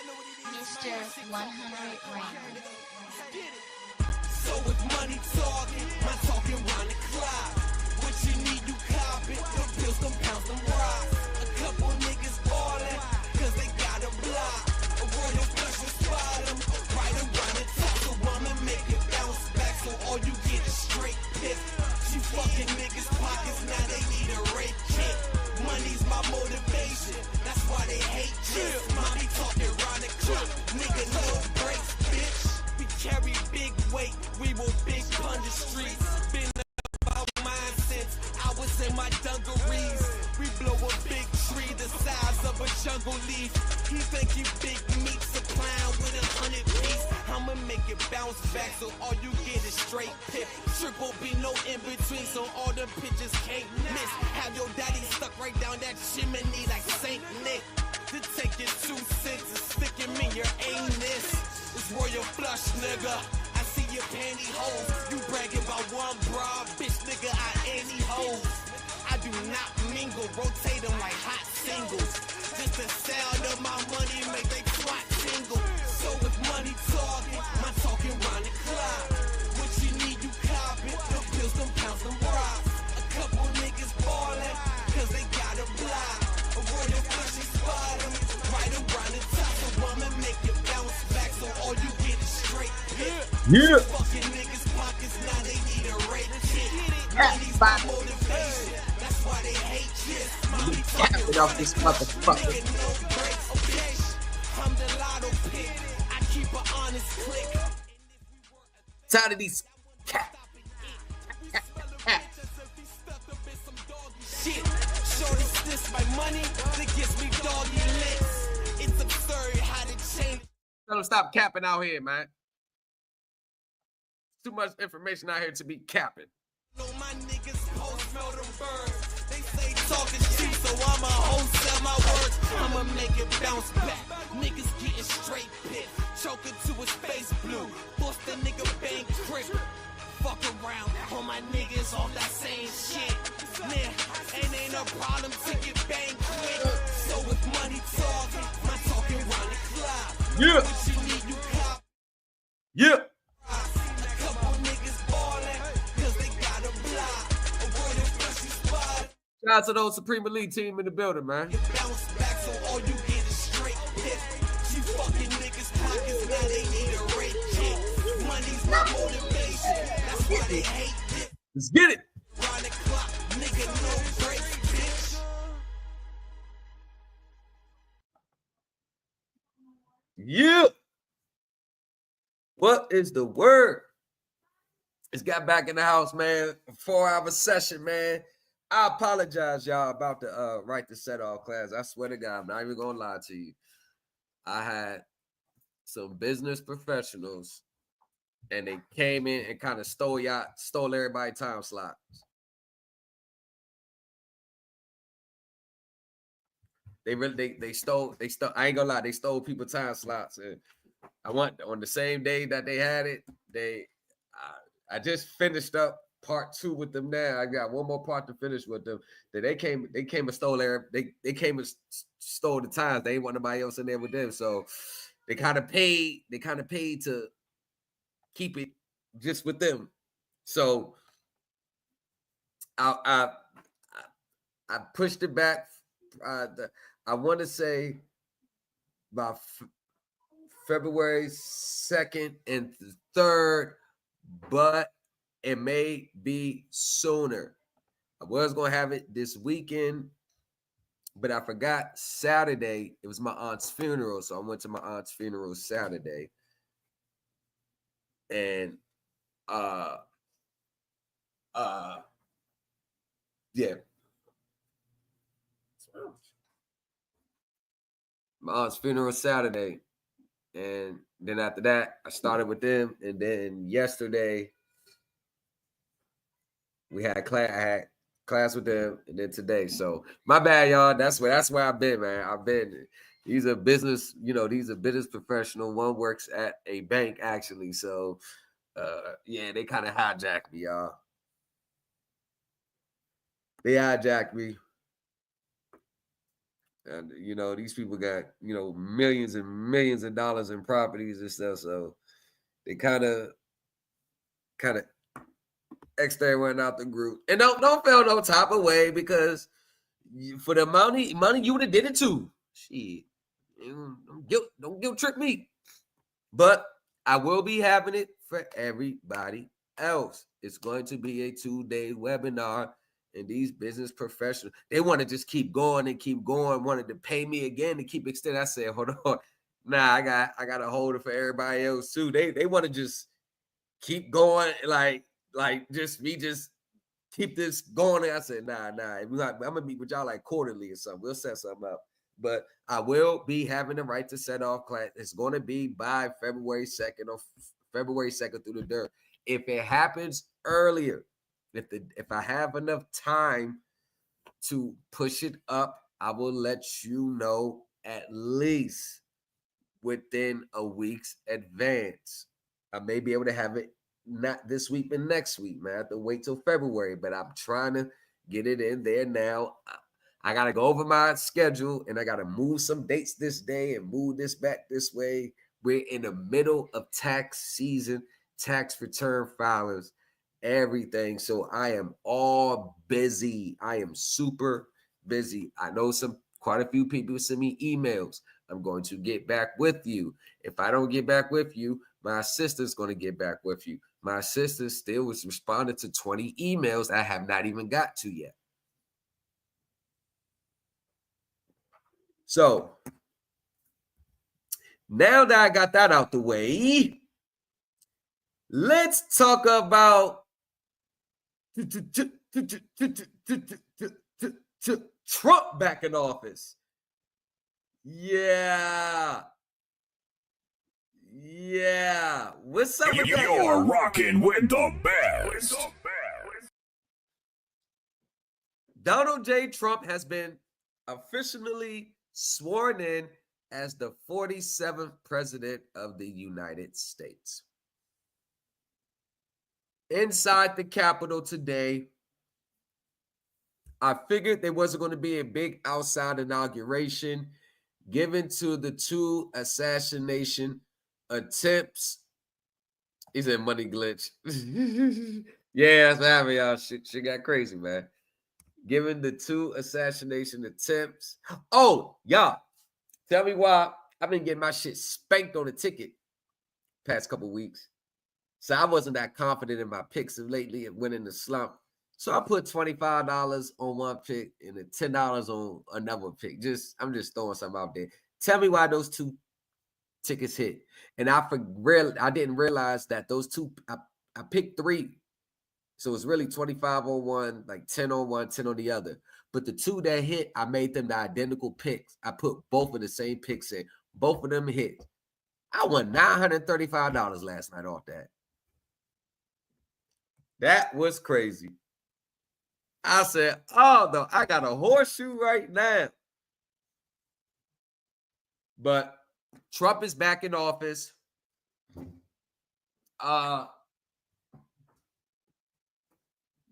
Mr. 100 Raymond. So with money talking, my talking round the clock. What you need, you cop it. Them pills, them pounds, them rocks. A couple niggas ballin', cause they got a block. A royal flush will spot them, right around the top. So I'ma make it bounce back, so all you get is straight piss. She fucking niggas' pockets, now they need a rape kit. Money's my motivation, that's why they hate chicks. Mommy talking round the clock, nigga no breaks, bitch. We carry big weight, we will big on the streets. Been about mine since I was in my dungarees. We blow a big tree the size of a jungle leaf. He think he big meat supplying with 100 piece. I'ma make it bounce back so all you get is straight pip. Triple B, no in between, so all the pitches can't miss. Have your daddy stuck right down that chimney like Saint Nick. To take your 2 cents and stick him in your anus. It's royal flush, nigga. I see your pantyhose. You bragging about one bra, bitch, nigga. I any hoes. I do not mingle, rotate them like hot singles. Just the sound of my money make they twat tingle. So with money talking, my talking round the clock. What you need, you cop it. Them pills, them pounds, them rocks. A couple niggas ballin', cause they got a block. A royal flush and spot them, right around the top. So I'ma make it bounce back, so all you get is straight hit. Yeah. Fucking niggas' pockets, now they need a rape kit. Money's my motivation, that's why they hate chicks. Mommy talking Get off this motherfucker. nigga, no breaks, okay? I'm the lotto pick, I keep an honest click. Tired of these cat. Shit, shorty this my money, that gets me doggy licks. It's absurd how they change. Tell them stop capping out here, man. Too much information out here to be capping. Know my niggas post smell them birds. They say talk is cheap, so I'ma wholesale my words. I'ma make it bounce back. Niggas getting straight pit. Choking to his face blue. Bust the nigga bang crip. Fuck around. All my niggas off that same shit. Nah, ain't no problem to get bang quick. So with money talking, my talking round the clock. Yeah. What you need, you cop. Yeah. A couple niggas ballin', cause they got a block. A royal flush spot. Shout out to those Supreme Elite team in the building, man. You bounce back, so all you get is straight piss. She fucking niggas' pockets, now they need a rape kit. Money's my motivation, that's why they hate this. Let's get it. Round the clock, nigga, no breaks, bitch. Yeah. What is the word? It's got back in the house, man. A 4-hour session, man. I apologize, y'all, about the right to set off class. I swear to God, I'm not even gonna lie to you. I had some business professionals, and they came in and kind of stole everybody's time slot. They stole. I ain't gonna lie, they stole people's time slots, and I want on the same day that they had it. I just finished up part 2 with them. Now I got one more part to finish with them. That they came and stole they came and stole the times. They ain't want nobody else in there with them, so they kind of paid. They kind of paid to keep it just with them. So I pushed it back. I want to say about February 2nd and 3rd, but it may be sooner. I was going to have it this weekend, but I forgot Saturday. It was my aunt's funeral, so I went to my aunt's funeral Saturday. And yeah. My aunt's funeral Saturday. And then after that, I started with them. And then yesterday, I had class with them, and then today. So my bad, y'all. That's where I've been, man. He's a business, he's a business professional. One works at a bank, actually. So yeah, they kind of hijacked me, y'all. They hijacked me. And you know, these people got, you know, millions and millions of dollars in properties and stuff. So they kind of X everyone out the group. And don't feel no type of way because for the money you would have did it too. Shit. Don't guilt trip me. But I will be having it for everybody else. It's going to be a 2-day webinar. And these business professionals, they want to just keep going and keep going, wanted to pay me again to keep extending. I said, hold on. Nah, I got to hold it for everybody else too. They want to just keep going, like just keep this going. And I said, nah. I'm gonna meet with y'all like quarterly or something. We'll set something up. But I will be having the right to set off class. It's going to be by February 2nd or February 2nd through the dirt. If it happens earlier, if I have enough time to push it up, I will let you know at least within a week's advance. I may be able to have it not this week, but next week, man. I have to wait till February, but I'm trying to get it in there now. I got to go over my schedule and I got to move some dates this day and move this back this way. We're in the middle of tax season, tax return filings, everything. So I am all busy. I am super busy. I know quite a few people send me emails. I'm going to get back with you. If I don't get back with you, my assistant's going to get back with you. My assistant still was responding to 20 emails I have not even got to yet. So now that I got that out the way, let's talk about Trump back in office. Yeah. What's up with that? You're rocking with the best. Donald J. Trump has been officially sworn in as the 47th president of the United States. Inside the Capitol today, I figured there wasn't going to be a big outside inauguration given to the 2 assassination attempts. He said money glitch. Yeah, that's what happened, y'all. Shit got crazy, man. Given the 2 assassination attempts. Oh, y'all, tell me why I've been getting my shit spanked on the ticket past couple weeks. So I wasn't that confident in my picks lately. It went in the slump. So I put $25 on one pick and then $10 on another pick. I'm just throwing something out there. Tell me why those 2 tickets hit. And I didn't realize that those 2, I picked 3. So it's really 25 on one, like 10 on one, 10 on the other. But the 2 that hit, I made them the identical picks. I put both of the same picks in. Both of them hit. I won $935 last night off that. That was crazy. I said, oh, no, I got a horseshoe right now. But Trump is back in office.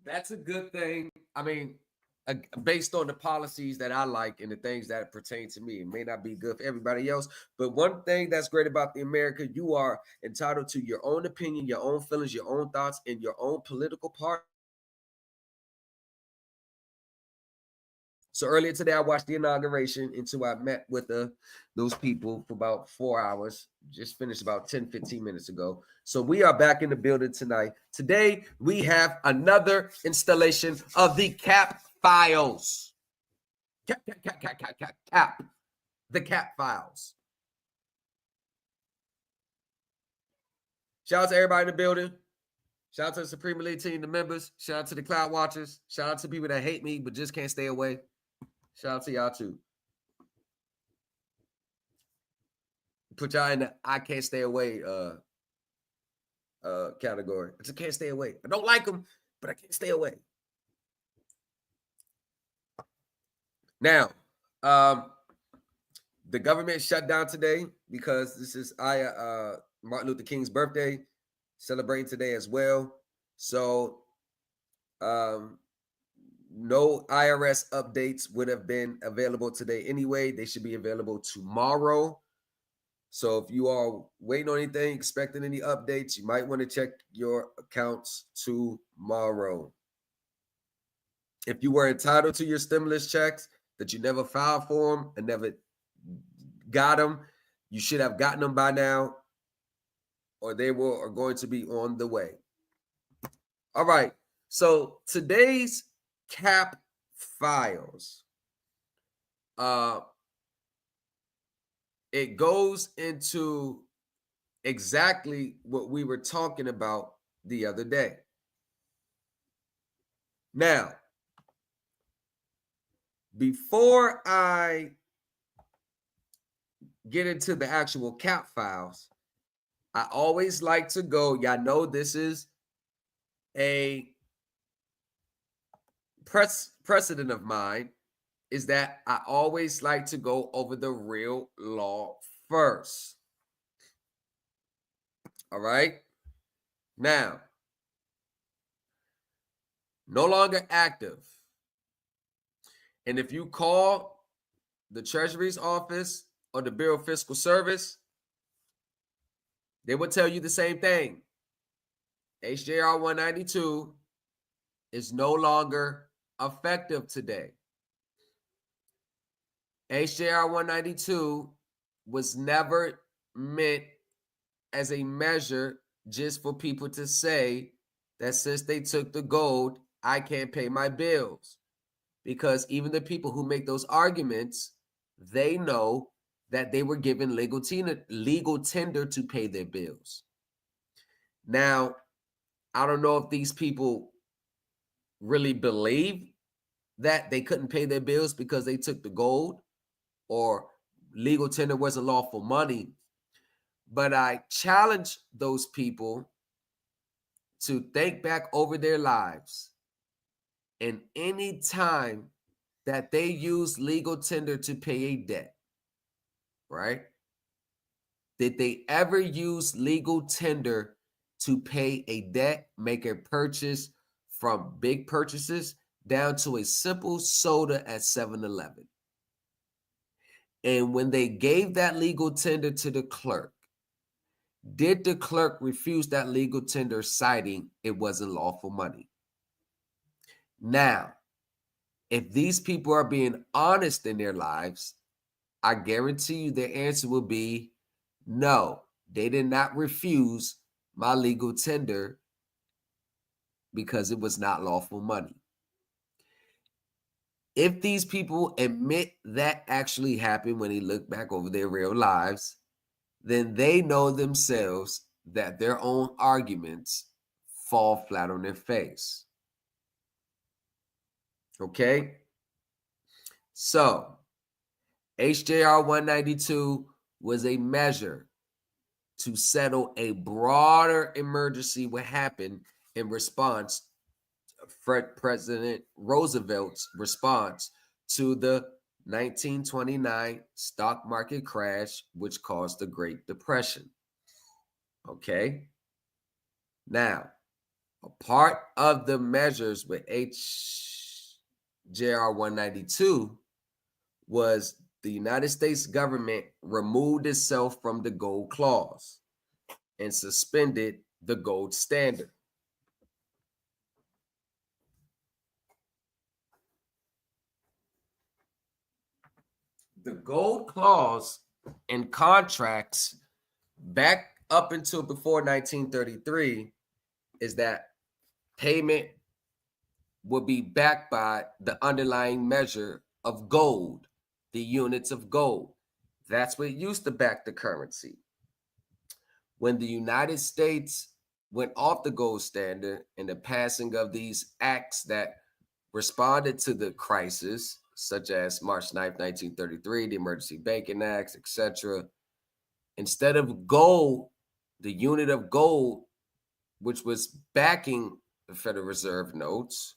That's a good thing. I mean, based on the policies that I like and the things that pertain to me, it may not be good for everybody else. But one thing that's great about the America, you are entitled to your own opinion, your own feelings, your own thoughts, and your own political party. So earlier today, I watched the inauguration until I met with those people for about 4 hours. Just finished about 10, 15 minutes ago. So we are back in the building tonight. Today, we have another installation of the CAP files. CAP. The CAP files. Shout out to everybody in the building. Shout out to the Supreme Elite team, the members. Shout out to the Cloud Watchers. Shout out to people that hate me but just can't stay away. Shout out to y'all too. Put y'all in the I can't stay away category. I just can't stay away. I don't like them, but I can't stay away. Now, the government shut down today because this is Martin Luther King's birthday, celebrating today as well. So no IRS updates would have been available today anyway. They should be available tomorrow. So if you are waiting on anything, expecting any updates, you might want to check your accounts tomorrow. If you were entitled to your stimulus checks that you never filed for them and never got them, you should have gotten them by now, or they are going to be on the way. All right. So today's cap files, it goes into exactly what we were talking about the other day. Now, before I get into the actual cap files, I always like to go, y'all know this is a precedent of mine, is that I always like to go over the real law first. All right. Now, no longer active. And if you call the Treasury's office or the Bureau of Fiscal Service, they will tell you the same thing. HJR 192 is no longer effective today. HJR 192 was never meant as a measure just for people to say that since they took the gold, I can't pay my bills. Because even the people who make those arguments, they know that they were given legal tender to pay their bills. Now, I don't know if these people really believe that they couldn't pay their bills because they took the gold or legal tender wasn't lawful money, but I challenge those people to think back over their lives, and any time that they use legal tender to pay a debt, right? Did they ever use legal tender to pay a debt, make a purchase from big purchases down to a simple soda at 7-Eleven? And when they gave that legal tender to the clerk, did the clerk refuse that legal tender, citing it wasn't lawful money? Now, if these people are being honest in their lives, I guarantee you their answer will be no, they did not refuse my legal tender because it was not lawful money. If these people admit that actually happened when they look back over their real lives, then they know themselves that their own arguments fall flat on their face. Okay? So, HJR 192 was a measure to settle a broader emergency what happened in response to President Roosevelt's response to the 1929 stock market crash, which caused the Great Depression. Okay. Now, a part of the measures with HJR 192 was the United States government removed itself from the gold clause and suspended the gold standard. The gold clause in contracts back up until before 1933 is that payment would be backed by the underlying measure of gold, the units of gold. That's what used to back the currency. When the United States went off the gold standard and the passing of these acts that responded to the crisis, such as March 9th, 1933, the Emergency Banking Acts, etc., instead of gold, the unit of gold, which was backing the Federal Reserve notes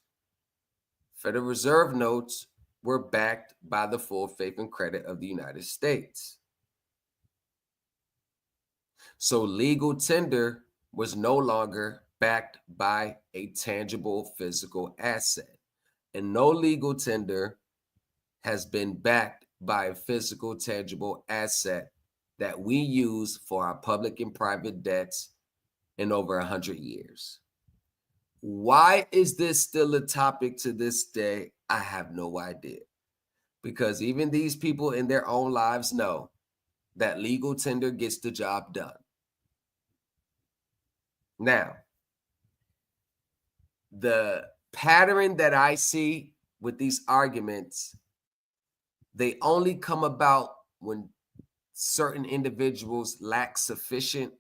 were backed by the full faith and credit of the United States. So legal tender was no longer backed by a tangible physical asset. and no legal tender has been backed by a physical, tangible asset that we use for our public and private debts in over 100 years. Why is this still a topic to this day? I have no idea. Because even these people in their own lives know that legal tender gets the job done. Now, the pattern that I see with these arguments, they only come about when certain individuals lack sufficient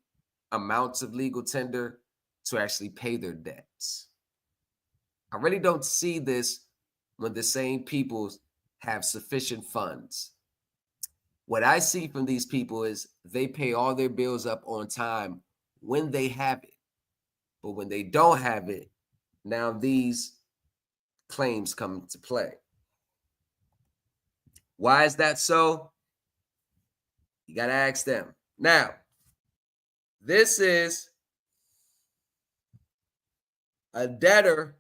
amounts of legal tender to actually pay their debts. I really don't see this when the same people have sufficient funds. What I see from these people is they pay all their bills up on time when they have it. But when they don't have it, now these claims come into play. Why is that so? You got to ask them. Now, this is a debtor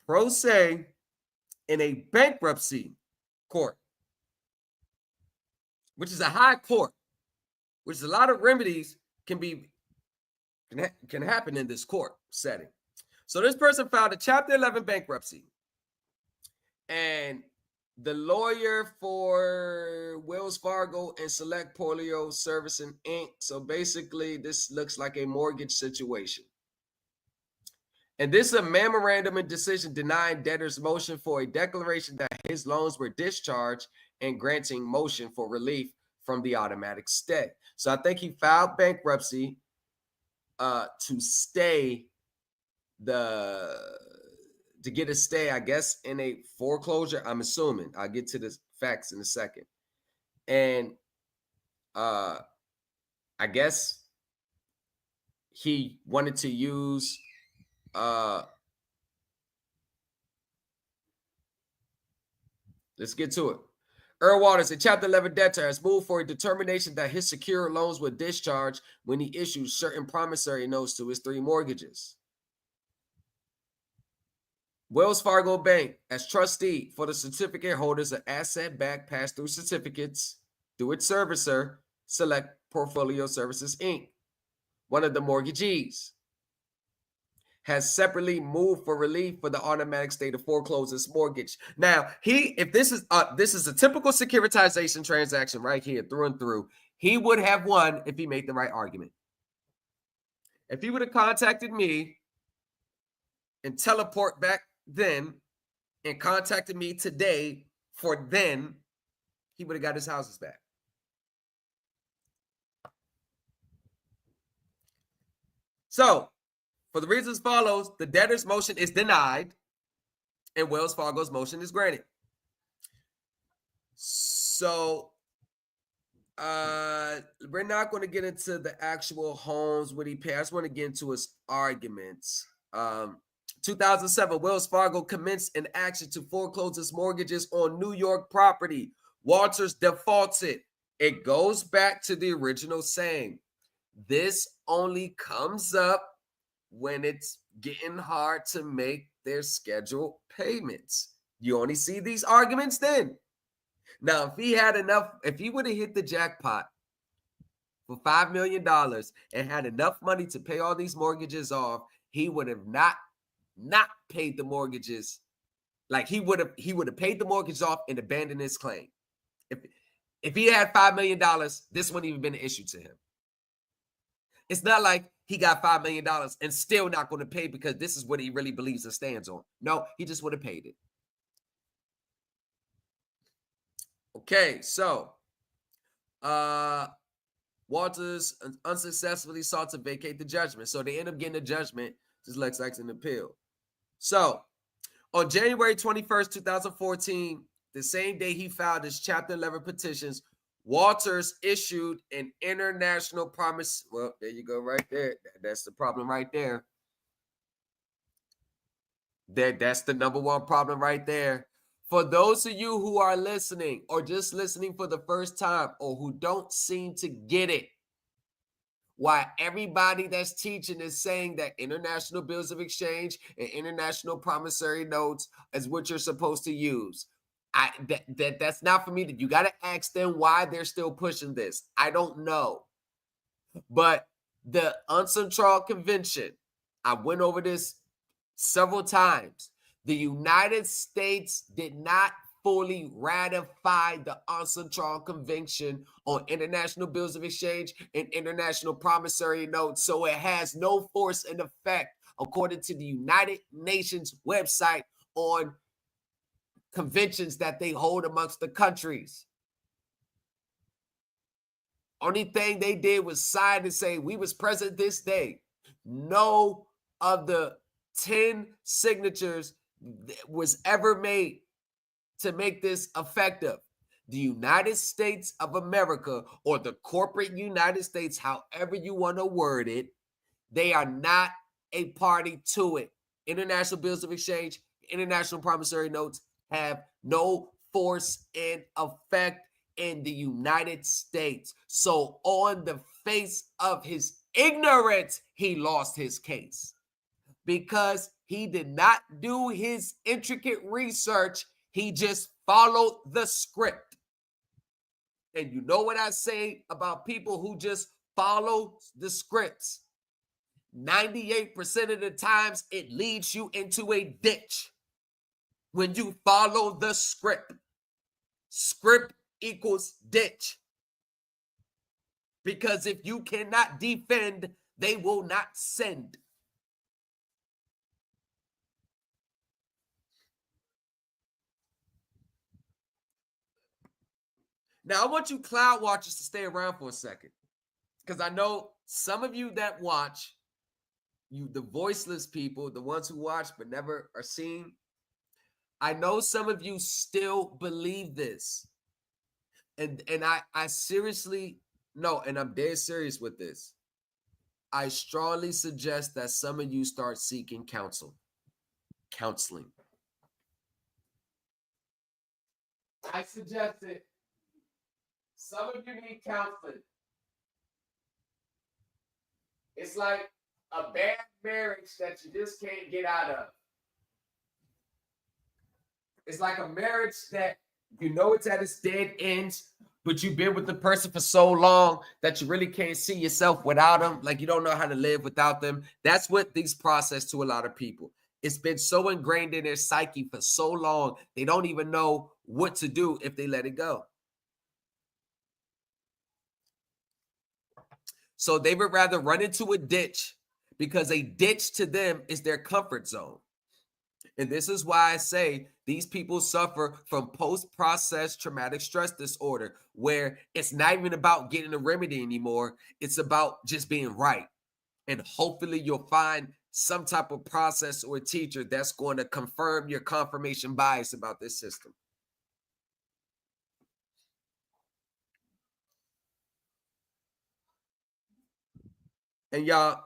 pro se in a bankruptcy court, which is a high court, which is a lot of remedies can happen in this court setting. So this person filed a Chapter 11 bankruptcy, and the lawyer for Wells Fargo and Select Portfolio Servicing Inc. So basically, this looks like a mortgage situation. And this is a memorandum and decision denying debtor's motion for a declaration that his loans were discharged and granting motion for relief from the automatic stay. So I think he filed bankruptcy to stay to get a stay, I guess, in a foreclosure. I'm assuming. I'll get to the facts in a second. And I guess he wanted to use let's get to it. Earl Waters, a Chapter 11 debtor, has moved for a determination that his secured loans were discharged when he issued certain promissory notes to his 3 mortgages. Wells Fargo Bank, as trustee for the certificate holders of asset-backed pass-through certificates through its servicer, Select Portfolio Services, Inc., one of the mortgagees, has separately moved for relief for the automatic stay to foreclose his mortgage. Now, if this is a typical securitization transaction right here, through and through, he would have won if he made the right argument. If he would have contacted me and teleport back then and contacted me today for then, he would have got his houses back. So, for the reasons follows, the debtor's motion is denied and Wells Fargo's motion is granted. So, we're not going to get into the actual homes, what he paid. I just want to get into his arguments. 2007, Wells Fargo commenced an action to foreclose its mortgages on New York property. Walters defaulted. It goes back to the original saying. This only comes up when it's getting hard to make their scheduled payments. You only see these arguments then. Now, if he had enough, if he would have hit the jackpot for $5 million and had enough money to pay all these mortgages off, he would have not paid the mortgages. Like he would have paid the mortgage off and abandoned his claim. If he had $5 million, this wouldn't even been an issue to him. It's not like he got $5 million and still not going to pay because this is what he really believes and stands on. No, he just would have paid it. Okay, so Walters unsuccessfully sought to vacate the judgment. So they end up getting a judgment, just like an appeal. So on January 21st, 2014, the same day he filed his Chapter 11 petitions, Walters issued an international promise. Well, there you go right there. That's the problem right there. That's the number one problem right there. For those of you who are listening or just listening for the first time or who don't seem to get it, why everybody that's teaching is saying that international bills of exchange and international promissory notes is what you're supposed to use. That's not for me. You got to ask them why they're still pushing this. I don't know. But the UNCTAD Convention, I went over this several times. The United States did not fully ratify the UNCTAD Convention on international bills of exchange and international promissory notes, so it has no force and effect according to the United Nations website on conventions that they hold amongst the countries. Only thing they did was sign and say we was present this day. No of the 10 signatures was ever made to make this effective. The United States of America, or the corporate United States, however you want to word it, they are not a party to it. International bills of exchange, international promissory notes have no force and effect in the United States. So on the face of his ignorance, he lost his case because he did not do his intricate research. He just followed the script. And you know what I say about people who just follow the scripts? 98% of the times it leads you into a ditch when you follow the script. Script equals ditch. Because if you cannot defend, they will not send. Now, I want you cloud watchers to stay around for a second, because I know some of you that watch, you the voiceless people, the ones who watch but never are seen, I know some of you still believe this. And I seriously, no, and I'm dead serious with this. I strongly suggest that some of you start seeking counseling. I suggest it. Some of you need counseling. It's like a bad marriage that you just can't get out of. It's like a marriage that you know it's at its dead end, but you've been with the person for so long that you really can't see yourself without them. Like you don't know how to live without them. That's what these process to a lot of people. It's been so ingrained in their psyche for so long, they don't even know what to do if they let it go. So they would rather run into a ditch, because a ditch to them is their comfort zone. And this is why I say these people suffer from post-process traumatic stress disorder, where it's not even about getting a remedy anymore. It's about just being right. And hopefully you'll find some type of process or teacher that's going to confirm your confirmation bias about this system. And y'all,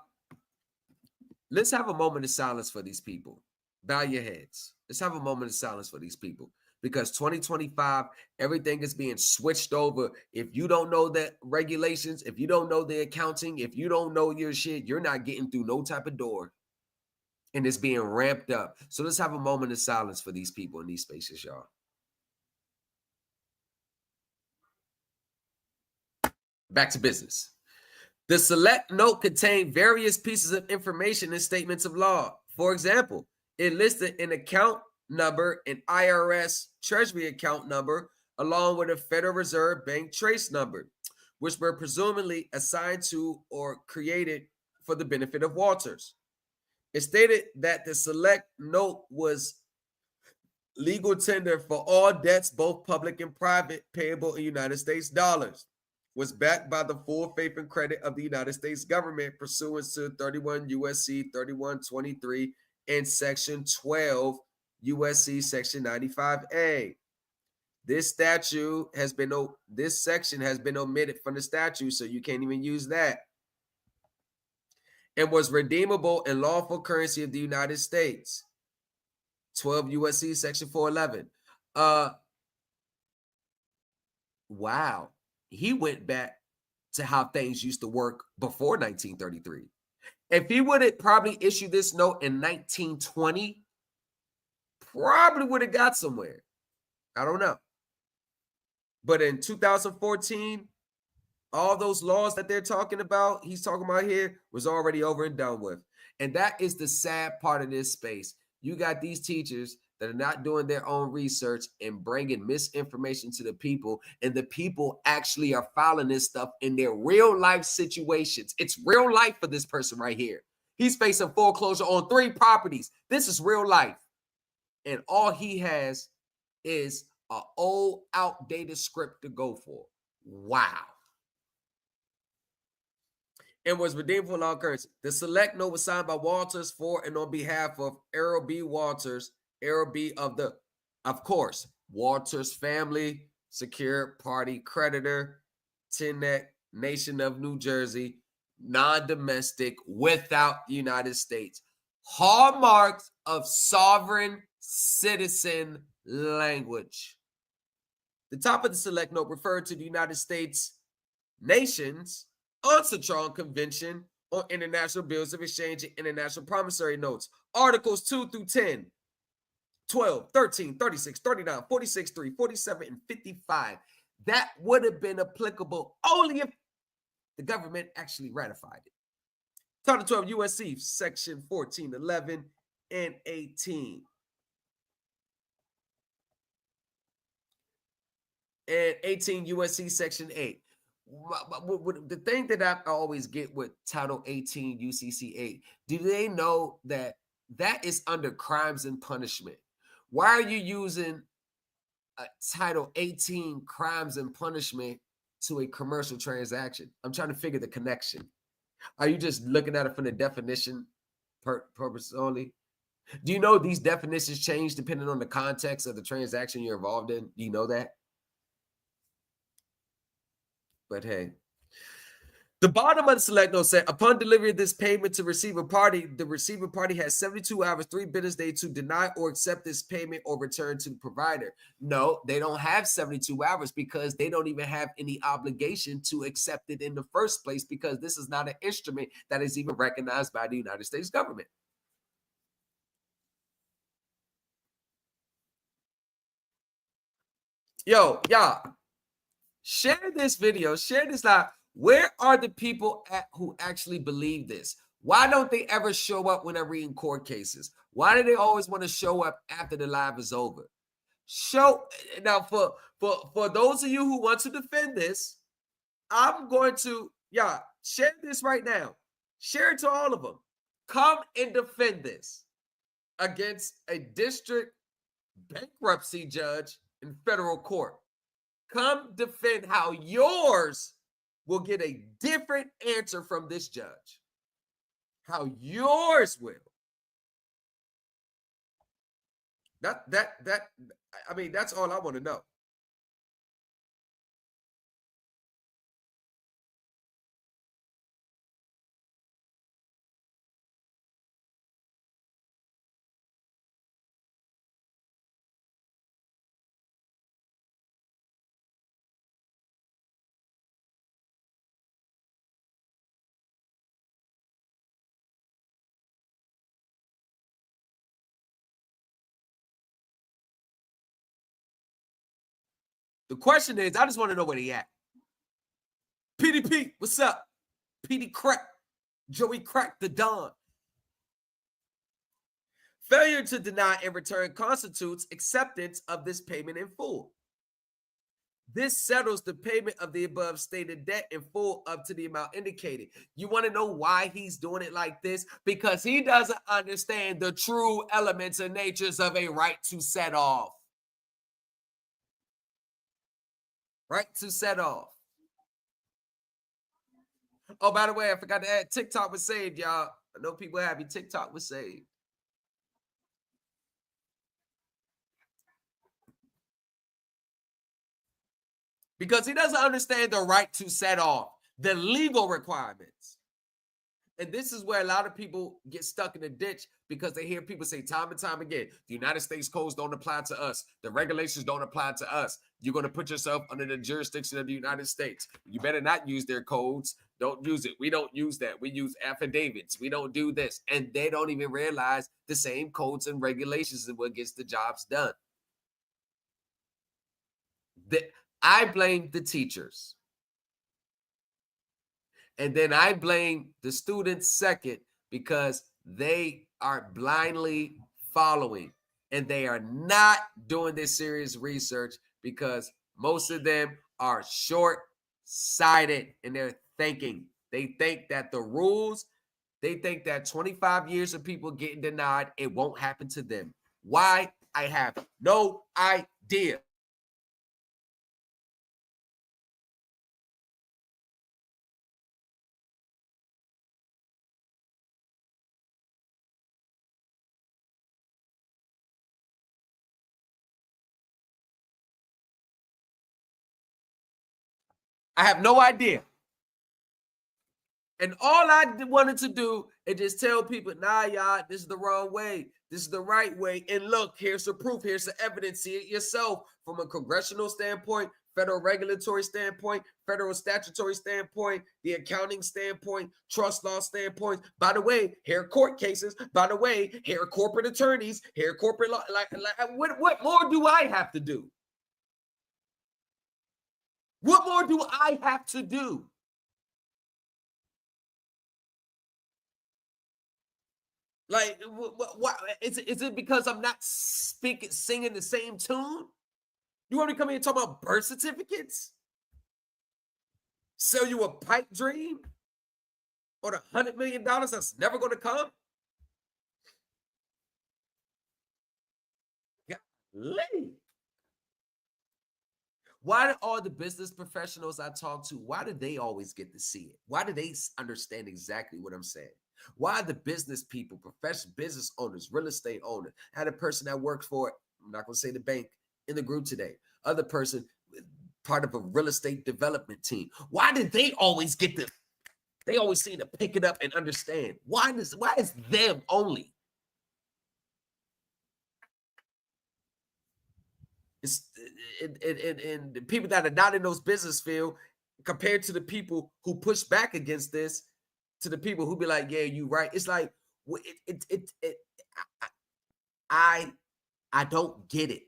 let's have a moment of silence for these people. Bow your heads. Let's have a moment of silence for these people, because 2025, everything is being switched over. If you don't know the regulations, if you don't know the accounting, if you don't know your shit, you're not getting through no type of door. And it's being ramped up. So let's have a moment of silence for these people in these spaces, y'all. Back to business. The select note contained various pieces of information and statements of law. For example, it listed an account number, an IRS Treasury account number, along with a Federal Reserve Bank trace number, which were presumably assigned to or created for the benefit of Walters. It stated that the select note was legal tender for all debts, both public and private, payable in United States dollars, was backed by the full faith and credit of the United States government pursuant to 31 USC 3123 and Section 12 USC Section 95A. This section has been omitted from the statute, so you can't even use that. And was redeemable in lawful currency of the United States. 12 USC Section 411. Wow. He went back to how things used to work before 1933. If he would have probably issued this note in 1920, probably would have got somewhere. I don't know. But in 2014, all those laws that they're talking about, he's talking about here, was already over and done with. And that is the sad part of this space. You got these teachers that are not doing their own research and bringing misinformation to the people, and the people actually are following this stuff in their real life situations. It's real life for this person right here. He's facing foreclosure on 3 properties. This is real life. And all he has is an old, outdated script to go for. Wow. And was redeemed for long currency. The select note was signed by Walters for and on behalf of Errol B. Walters, Errol B. of course, Walters family, secured party creditor, Tenet, Nation of New Jersey, non-domestic, without United States. Hallmarks of sovereign citizen language. The top of the select note referred to the United States nations UNCTAD Convention on International Bills of Exchange and International Promissory Notes, Articles 2 through 10, 12, 13, 36, 39, 46, 3, 47, and 55. That would have been applicable only if the government actually ratified it. Title 12 USC, Section 14, 11, and 18. And 18 USC, Section 8. The thing that I always get with Title 18 UCC 8, do they know that that is under crimes and punishment? Why are you using Title 18 crimes and punishment to a commercial transaction? I'm trying to figure the connection. Are you just looking at it from the definition purpose only? Do you know these definitions change depending on the context of the transaction you're involved in? Do you know that? But hey, the bottom of the select note said, upon delivery of this payment to receiver party, the receiver party has 72 hours, 3 business days to deny or accept this payment or return to the provider. No, they don't have 72 hours because they don't even have any obligation to accept it in the first place, because this is not an instrument that is even recognized by the United States government. Yo, y'all, share this video, share this live. Where are the people who actually believe this? Why don't they ever show up when I'm reading court cases? Why do they always want to show up after the live is over? Now, for those of you who want to defend this, I'm going to, share this right now. Share it to all of them. Come and defend this against a district bankruptcy judge in federal court. Come defend how yours will get a different answer from this judge. How yours will. I mean, that's all I want to know. The question is, I just want to know where they at. PDP, what's up? PD Crack, Joey Crack the Don. Failure to deny and return constitutes acceptance of this payment in full. This settles the payment of the above stated debt in full up to the amount indicated. You want to know why he's doing it like this? Because he doesn't understand the true elements and natures of a right to set off. Right to set off. Oh, by the way, I forgot to add, TikTok was saved, y'all. I know people are happy. TikTok was saved. Because he doesn't understand the right to set off, the legal requirements. And this is where a lot of people get stuck in the ditch because they hear people say time and time again, the United States codes don't apply to us. The regulations don't apply to us. You're going to put yourself under the jurisdiction of the United States. You better not use their codes. Don't use it. We don't use that. We use affidavits. We don't do this. And they don't even realize the same codes and regulations is what gets the jobs done. I blame the teachers. And then I blame the students second because they are blindly following and they are not doing this serious research because most of them are short-sighted in their thinking. They think that the rules, they think that 25 years of people getting denied, it won't happen to them. Why? I have no idea. I have no idea. And all I wanted to do is just tell people, nah, y'all, this is the wrong way. This is the right way. And look, here's the proof. Here's the evidence. See it yourself from a congressional standpoint, federal regulatory standpoint, federal statutory standpoint, the accounting standpoint, trust law standpoint. By the way, here are court cases. By the way, here are corporate attorneys. Here are corporate law. What more do I have to do? What more do I have to do? Like, what is it because I'm not singing the same tune? You want me to come here and talk about birth certificates? Sell you a pipe dream? Or the $100 million that's never going to come? Golly. Why do all the business professionals I talk to, why do they always get to see it? Why do they understand exactly what I'm saying? Why the business people, professional business owners, real estate owners, had a person that worked for, I'm not going to say the bank, in the group today, other person, part of a real estate development team. Why did they always get the, they always seem to pick it up and understand? Why is them only? And the people that are not in those business field compared to the people who push back against this, to the people who be like, yeah, you right. It's like, I don't get it.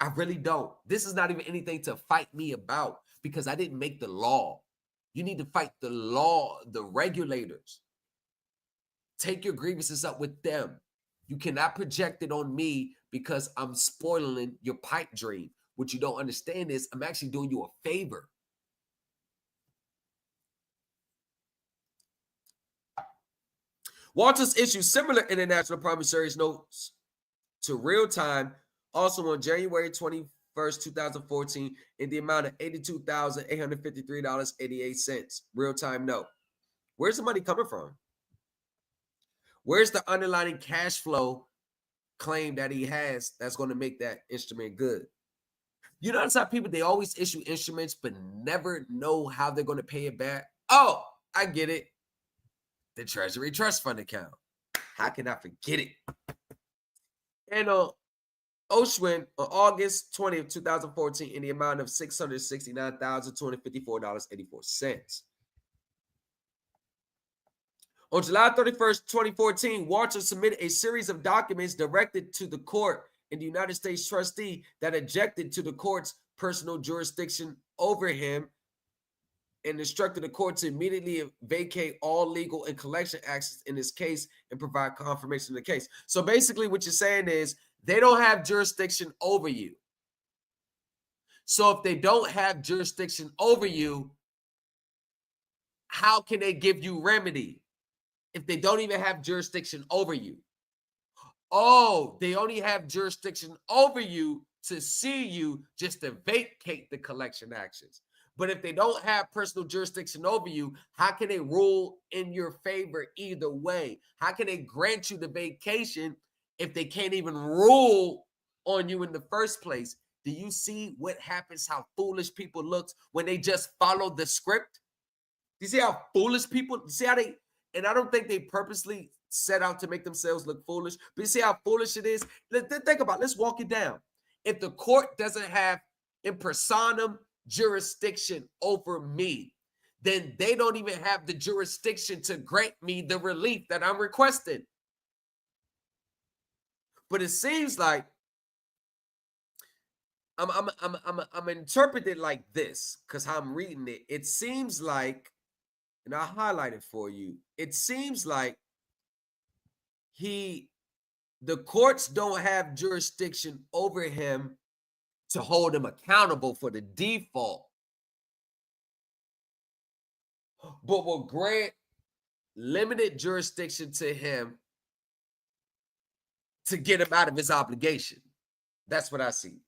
I really don't. This is not even anything to fight me about because I didn't make the law. You need to fight the law, the regulators. Take your grievances up with them. You cannot project it on me because I'm spoiling your pipe dream. What you don't understand is I'm actually doing you a favor. Walters issued similar international promissory notes to Real Time, also on January 21st, 2014, in the amount of $82,853.88. Real Time note. Where's the money coming from? Where's the underlying cash flow claim that he has that's going to make that instrument good? You notice how people, they always issue instruments but never know how they're going to pay it back? Oh, I get it. The Treasury Trust Fund account. How can I forget it? And Oshwin on August 20th, 2014, in the amount of $669,254.84. On July 31st, 2014, Walters submitted a series of documents directed to the court and the United States trustee that objected to the court's personal jurisdiction over him and instructed the court to immediately vacate all legal and collection actions in this case and provide confirmation of the case. So basically what you're saying is they don't have jurisdiction over you. So if they don't have jurisdiction over you, how can they give you remedy if they don't even have jurisdiction over you? Oh, they only have jurisdiction over you to see you, just to vacate the collection actions. But if they don't have personal jurisdiction over you, how can they rule in your favor either way? How can they grant you the vacation if they can't even rule on you in the first place? Do you see what happens, how foolish people look when they just follow the script? You see how foolish people, see how they, and I don't think they purposely set out to make themselves look foolish. But you see how foolish it is? Think about it. Let's walk it down. If the court doesn't have in personam jurisdiction over me, then they don't even have the jurisdiction to grant me the relief that I'm requesting. But it seems like I'm interpreting it like this because how I'm reading it. It seems like, and I'll highlight it for you. It seems like the courts don't have jurisdiction over him to hold him accountable for the default, but will grant limited jurisdiction to him to get him out of his obligation. That's what I see.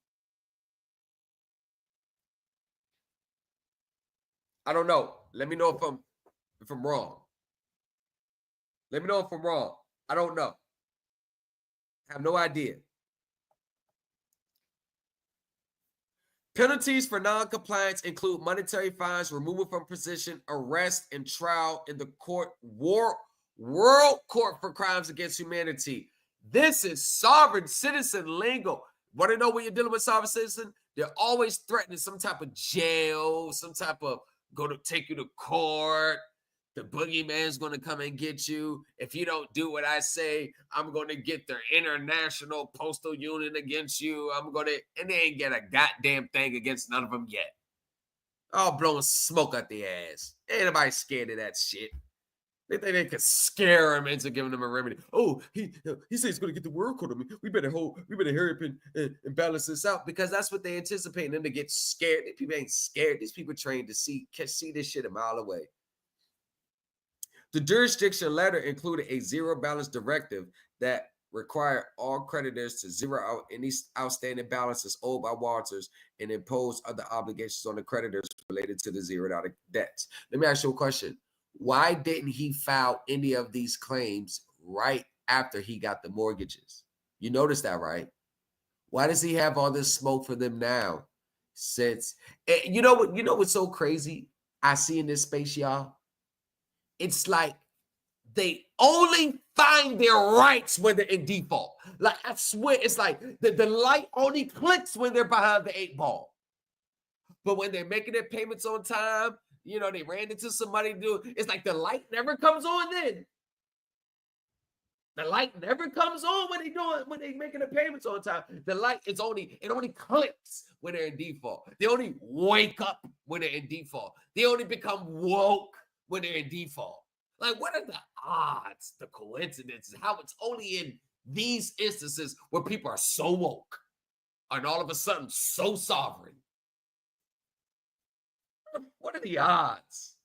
I don't know. Let me know if I'm wrong. Let me know if I'm wrong. I don't know. I have no idea. Penalties for non-compliance include monetary fines, removal from position, arrest, and trial in the World Court for Crimes Against Humanity. This is sovereign citizen lingo. Want to know when you're dealing with sovereign citizen? They're always threatening some type of jail, some type of going to take you to court. The boogeyman's going to come and get you. If you don't do what I say, I'm going to get the International Postal Union against you. And they ain't get a goddamn thing against none of them yet. All blowing smoke out the ass. Ain't nobody scared of that shit. They think they could scare him into giving them a remedy. Oh, he said he's going to get the World Court on me. We better hurry up and balance this out, because that's what they anticipate them to get scared. These people ain't scared. These people trained to see this shit a mile away. The jurisdiction letter included a zero balance directive that required all creditors to zero out any outstanding balances owed by Walters and impose other obligations on the creditors related to the zeroed out debts. Let me ask you a question. Why didn't he file any of these claims right after he got the mortgages? You notice that, right? Why does he have all this smoke for them now? Since you know what's so crazy I see in this space, y'all? It's like they only find their rights when they're in default. Like, I swear, it's like the light only clicks when they're behind the 8 ball. But when they're making their payments on time, they ran into somebody to do it. It's like the light never comes on then. The light never comes on when they're making the payments on time. The light it only clicks when they're in default. They only wake up when they're in default. They only become woke when they're in default. Like, what are the odds, the coincidences, how it's only in these instances where people are so woke and all of a sudden so sovereign? What are the odds?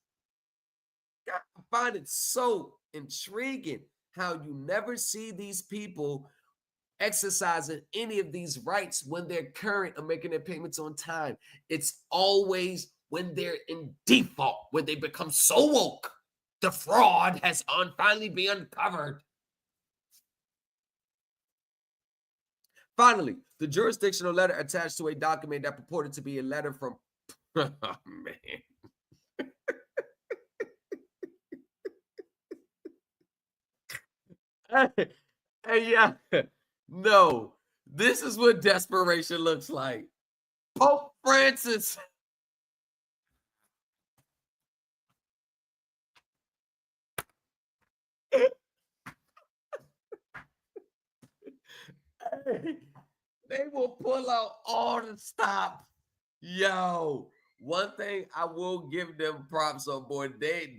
I find it so intriguing how you never see these people exercising any of these rights when they're current or making their payments on time. It's always when they're in default, when they become so woke, the fraud has finally been uncovered. Finally, the jurisdictional letter attached to a document that purported to be a letter from oh, man. Hey, yeah. No, this is what desperation looks like. Pope Francis. They will pull out all the stops. Yo, one thing I will give them props on, boy. They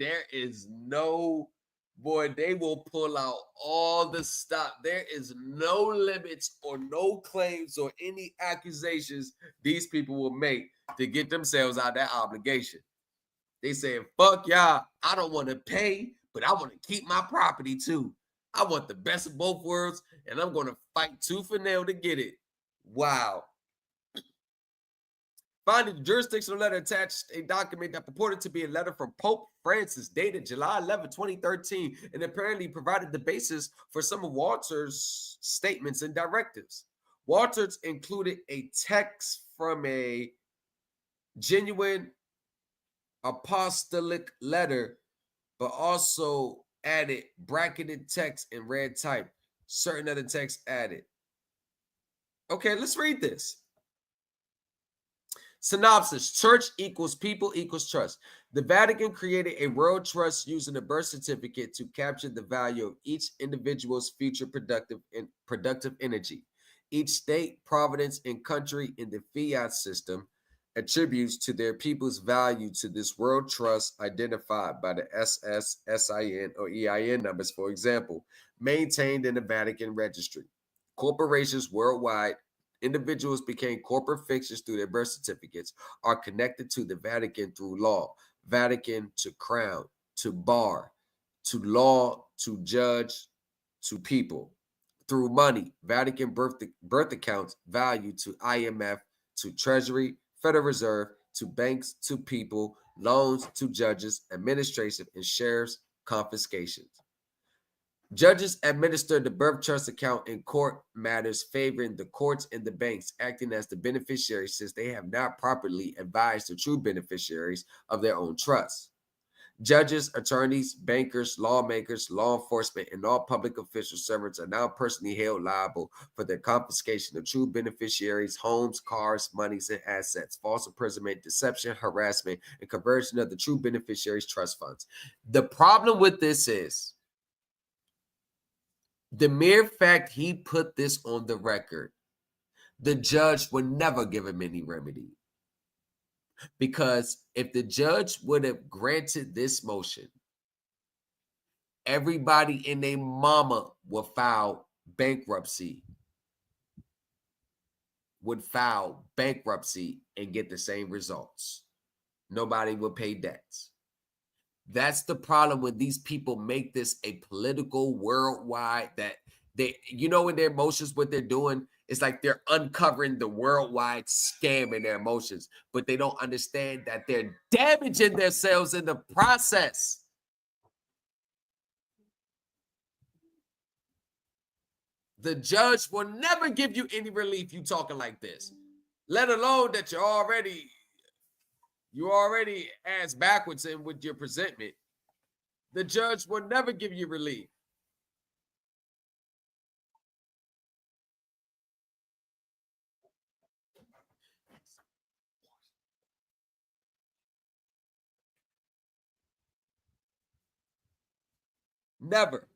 will pull out all the stop. There is no limits or no claims or any accusations these people will make to get themselves out of that obligation. They say, fuck y'all, I don't want to pay, but I want to keep my property too. I want the best of both worlds, and I'm going to fight tooth and nail to get it. Wow. Finally, the jurisdictional letter attached a document that purported to be a letter from Pope Francis dated July 11, 2013, and apparently provided the basis for some of Walter's statements and directives. Walters included a text from a genuine apostolic letter, but also added bracketed text in red type. Certain other text added. Okay, let's read this. Synopsis: Church equals people equals trust. The Vatican created a world trust using a birth certificate to capture the value of each individual's future productive energy. Each state, providence, and country in the fiat system attributes to their people's value to this world trust identified by the SS, SIN, or EIN numbers, for example, maintained in the Vatican registry. Corporations worldwide, individuals became corporate fictions through their birth certificates, are connected to the Vatican through law. Vatican to crown, to bar, to law, to judge, to people. Through money, Vatican birth accounts value to IMF, to Treasury, Federal Reserve, to banks, to people, loans to judges, administration, and sheriff's confiscations. Judges administer the birth trust account in court matters, favoring the courts and the banks, acting as the beneficiaries since they have not properly advised the true beneficiaries of their own trust. Judges, attorneys, bankers, lawmakers, law enforcement, and all public official servants are now personally held liable for the confiscation of true beneficiaries' homes, cars, monies, and assets, false imprisonment, deception, harassment, and conversion of the true beneficiaries' trust funds. The problem with this is the mere fact he put this on the record, the judge would never give him any remedy. Because if the judge would have granted this motion, everybody in their mama would file bankruptcy, and get the same results. Nobody would pay debts. That's the problem when these people make this a political worldwide, that they, you know, in their emotions, what they're doing is like they're uncovering the worldwide scam in their emotions, but they don't understand that they're damaging themselves in the process. The judge will never give you any relief you talking like this, let alone that you're already ass backwards in with your presentment. The judge will never give you relief. Never.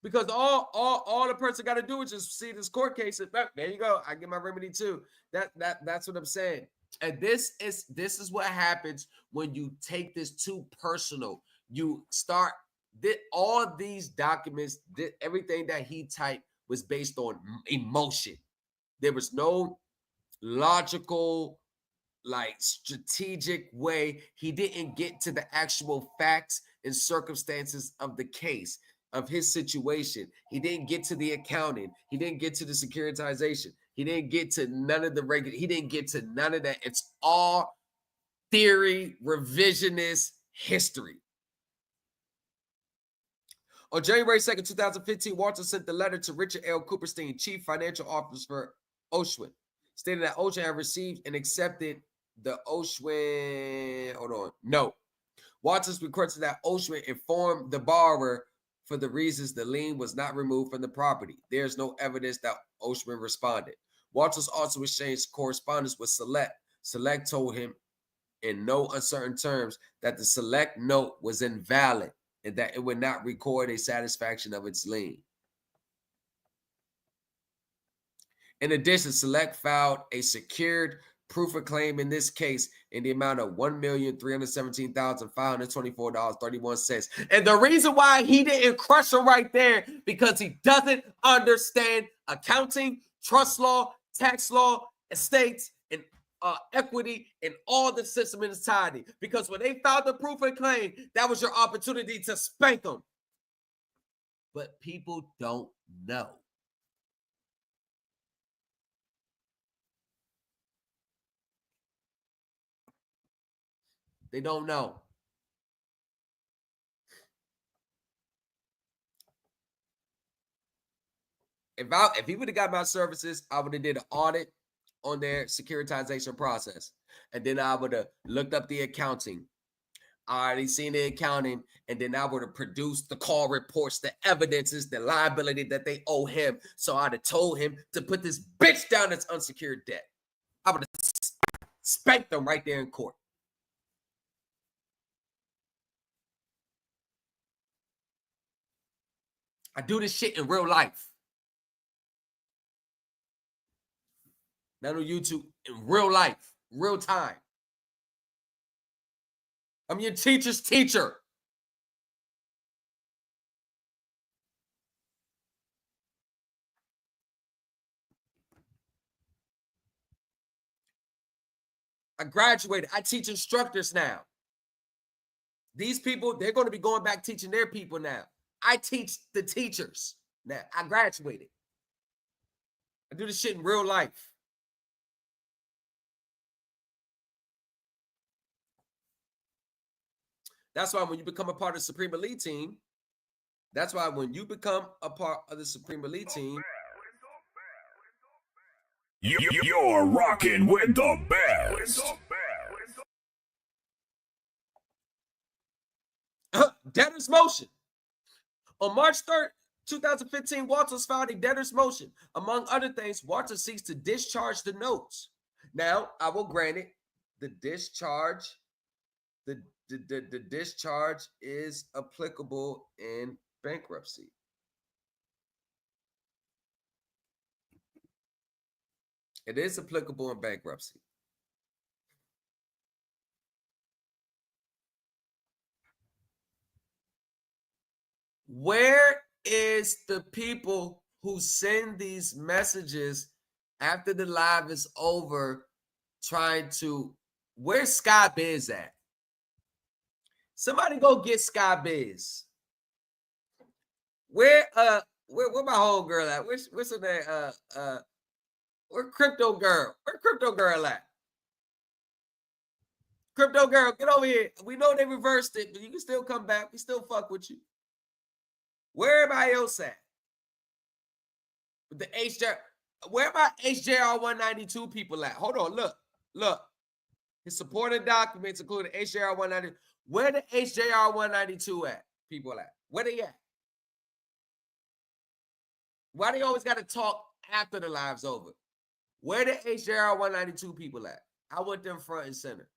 Because all the person got to do is just see this court case. And there you go. I get my remedy too. That's what I'm saying. And this is what happens when you take this too personal. You start all these documents, everything that he typed was based on emotion. There was no logical, like, strategic way. He didn't get to the actual facts and circumstances of the case, of his situation. He didn't get to the accounting. He didn't get to the securitization. He didn't get to none of the regular. He didn't get to none of that. It's all theory, revisionist history. On January 2nd, 2015, Walter sent the letter to Richard L. Cooperstein, Chief Financial Officer for Oshwin, stating that Oshwin had received and accepted the Oshwin. No. Walters requested that Oshwin inform the borrower for the reasons the lien was not removed from the property. There's no evidence that Oshwin responded. Walters also exchanged correspondence with Select. Select told him in no uncertain terms that the Select note was invalid and that it would not record a satisfaction of its lien. In addition, Select filed a secured proof of claim in this case in the amount of $1,317,524.31. And the reason why he didn't crush him right there, because he doesn't understand accounting, trust law, tax law, estates, and equity, and all the system in entirety. Because when they filed the proof of claim, that was your opportunity to spank them. But people don't know. They don't know. If he would have got my services, I would have did an audit on their securitization process. And then I would have looked up the accounting I already seen the accounting, and then I would have produced the call reports, the evidences, the liability that they owe him. So I'd have told him to put this bitch down as unsecured debt. I would have spanked them right there in court. I do this shit in real life. Not on YouTube, in real life, real time. I'm your teacher's teacher. I graduated. I teach instructors now. These people, they're going to be going back teaching their people now. I teach the teachers now. I graduated. I do this shit in real life. That's why when you become a part of the Supreme Elite team, You're rocking with the best. Debtor's motion. On March 3rd, 2015, Walters filed a debtor's motion. Among other things, Walters seeks to discharge the notes. Now, I will grant it, the discharge is applicable in bankruptcy. It is applicable in bankruptcy. Where is the people who send these messages after the live is over trying to, where's Sky Biz at? Somebody go get Sky Biz. Where my homegirl at? Where's her name? Where Crypto Girl? Where Crypto Girl at? Crypto Girl, get over here. We know they reversed it, but you can still come back. We still fuck with you. Where everybody else at? With the HJR, where my HJR 192 people at? Hold on, look. His supporting documents including HJR 192. Where the HJR 192 at? People at? Where they at? Why they always got to talk after the live's over? Where the HJR 192 people at? I want them front and center.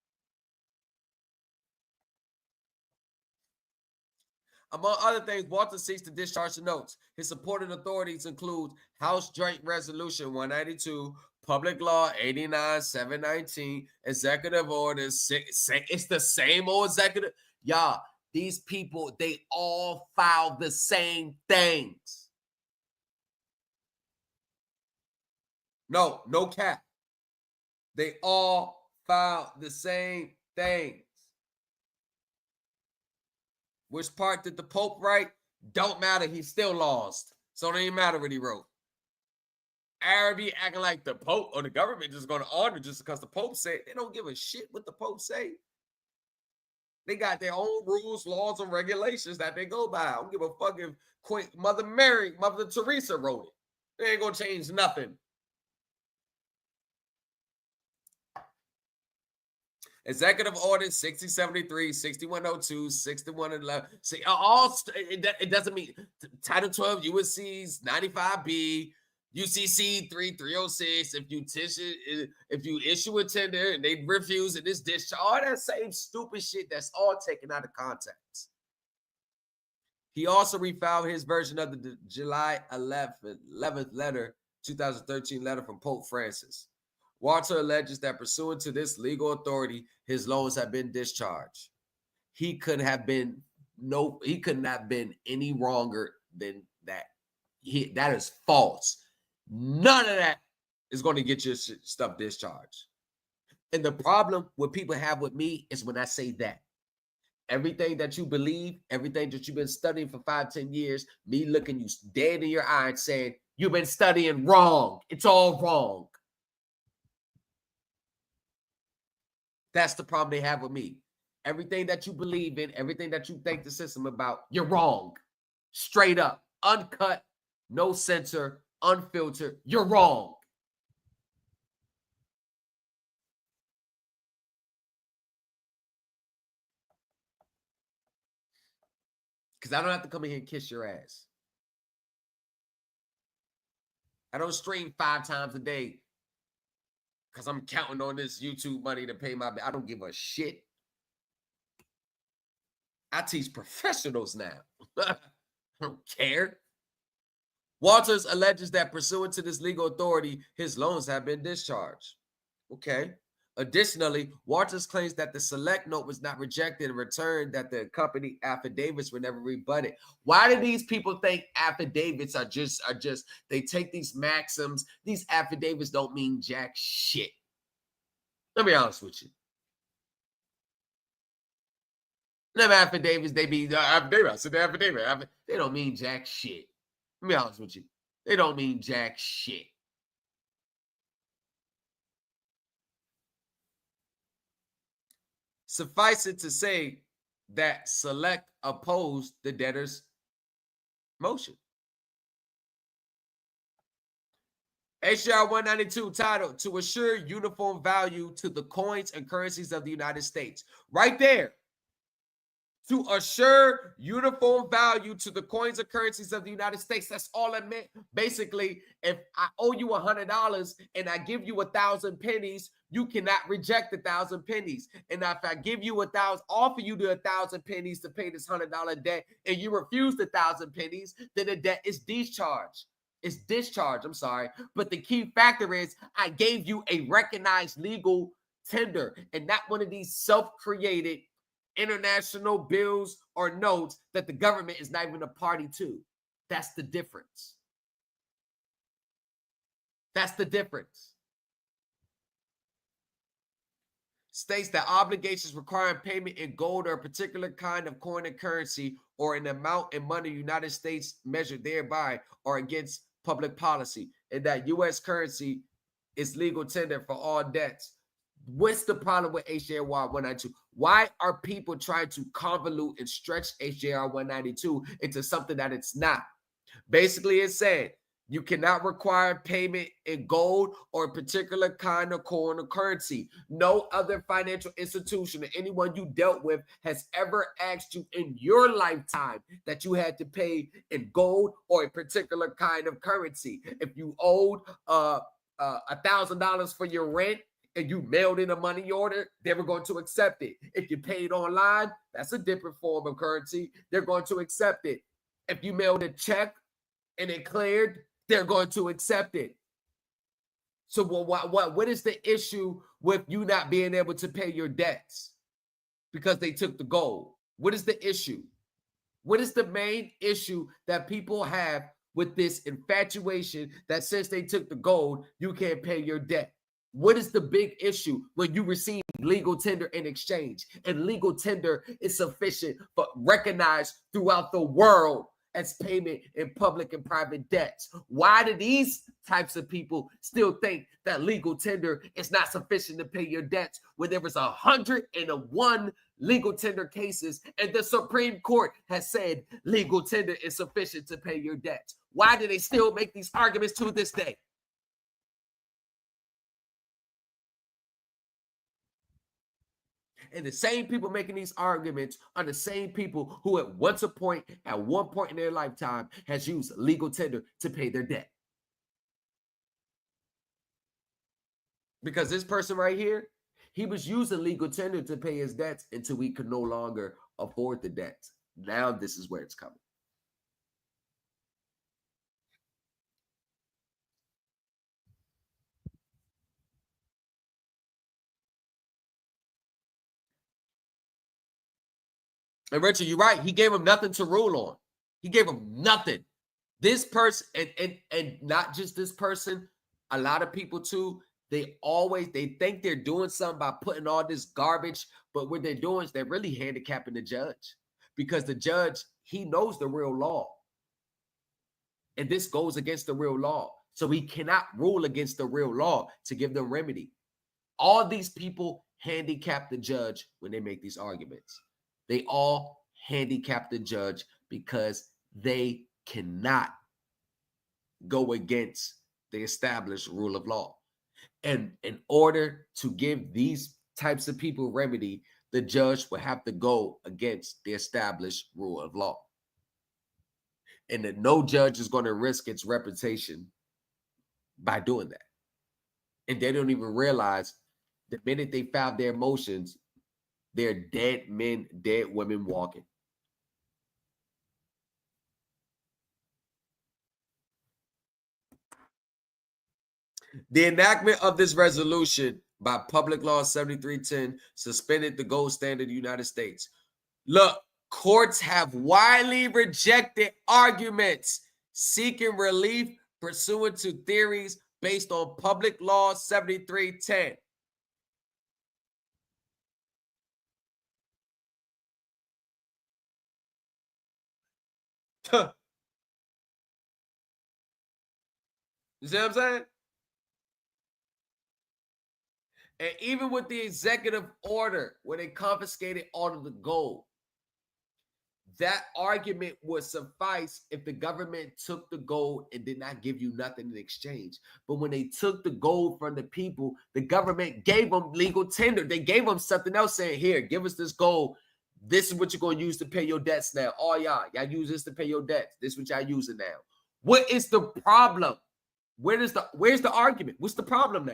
Among other things, Walter seeks to discharge the notes. His supporting authorities include House Joint Resolution 192, Public Law 89-719, Executive Order 6. It's the same old executive. Y'all, these people, they all file the same things. No cap. They all file the same things. Which part did the Pope write? Don't matter. He still lost. So it don't even matter what he wrote. Araby acting like the Pope or the government is going to honor just because the Pope said. They don't give a shit what the Pope say. They got their own rules, laws, and regulations that they go by. I don't give a fuck if Mother Teresa wrote it. They ain't going to change nothing. Executive Order 6073, 6102, 6111. See, it doesn't mean Title 12 USC's 95B, UCC 3306. If you issue a tender and they refuse it, it's discharge. All that same stupid shit that's all taken out of context. He also refiled his version of the July 11th letter, 2013 letter from Pope Francis. Walter alleges that pursuant to this legal authority, his loans have been discharged. He couldn't have been any wronger than that. That is false. None of that is going to get your stuff discharged. And the problem what people have with me is when I say that. Everything that you believe, everything that you've been studying for 5-10 years, me looking you dead in your eye and saying, you've been studying wrong. It's all wrong. That's the problem they have with me. Everything that you believe in, everything that you think the system about, you're wrong. Straight up, uncut, no censor, unfiltered, you're wrong. because I don't have to come in here and kiss your ass. I don't stream 5 times a day because I'm counting on this YouTube money to pay my bill. I don't give a shit. I teach professionals now. I don't care. Walters alleges that pursuant to this legal authority, his loans have been discharged. Okay. Additionally, Walters claims that the select note was not rejected and returned, that the company affidavits were never rebutted. Why do these people think affidavits are just they take these maxims? These affidavits don't mean jack shit. Let me be honest with you. Them affidavits, they be affidavit. I said the affidavit. They don't mean jack shit. Let me be honest with you. They don't mean jack shit. Suffice it to say that Select opposed the debtor's motion. HR 192 titled, "To assure uniform value to the coins and currencies of the United States." Right there. To assure uniform value to the coins and currencies of the United States. That's all it meant. Basically, if I owe you $100 and I give you 1,000 pennies, you cannot reject 1,000 pennies. And if I give you 1,000, offer you the 1,000 pennies to pay this $100 debt, and you refuse the 1,000 pennies, then the debt is discharged. It's discharged. I'm sorry. But the key factor is I gave you a recognized legal tender and not one of these self-created international bills or notes that the government is not even a party to. That's the difference. That's the difference. States that obligations requiring payment in gold or a particular kind of coin and currency or an amount in money United States measured thereby are against public policy, and that U.S. currency is legal tender for all debts. What's the problem with HJR 192? Why are people trying to convolute and stretch HJR 192 into something that it's not? Basically, it's saying you cannot require payment in gold or a particular kind of coin or currency. No other financial institution or anyone you dealt with has ever asked you in your lifetime that you had to pay in gold or a particular kind of currency. If you owed $1,000 for your rent, and you mailed in a money order, they were going to accept it. If you paid online, that's a different form of currency. They're going to accept it. If you mailed a check and it cleared, they're going to accept it. So what is the issue with you not being able to pay your debts because they took the gold? What is the issue? What is the main issue that people have with this infatuation that since they took the gold, you can't pay your debt? What is the big issue when you receive legal tender in exchange? And legal tender is sufficient but recognized throughout the world as payment in public and private debts. Why do these types of people still think that legal tender is not sufficient to pay your debts when there was 101 legal tender cases and the Supreme Court has said legal tender is sufficient to pay your debts? Why do they still make these arguments to this day? And the same people making these arguments are the same people who at one point in their lifetime has used legal tender to pay their debt. Because this person right here, he was using legal tender to pay his debts until he could no longer afford the debts. Now this is where it's coming. And Richard, you're right. He gave him nothing to rule on. He gave him nothing. This person, and not just this person, a lot of people too, they think they're doing something by putting all this garbage, but what they're doing is they're really handicapping the judge, because the judge, he knows the real law. And this goes against the real law. So he cannot rule against the real law to give them remedy. All these people handicap the judge when they make these arguments. They all handicap the judge because they cannot go against the established rule of law. And in order to give these types of people remedy, the judge will have to go against the established rule of law. And that no judge is going to risk its reputation by doing that. And they don't even realize the minute they filed their motions, they're dead men, dead women walking. The enactment of this resolution by Public Law 7310 suspended the gold standard of the United States. Look, courts have widely rejected arguments seeking relief pursuant to theories based on Public Law 7310. You see what I'm saying? And even with the executive order where they confiscated all of the gold, that argument would suffice if the government took the gold and did not give you nothing in exchange. But when they took the gold from the people, the government gave them legal tender. They gave them something else saying, here, give us this gold. This is what you're going to use to pay your debts now. All y'all use this to pay your debts. This is what y'all using now. What is the problem? Where's the argument? What's the problem now?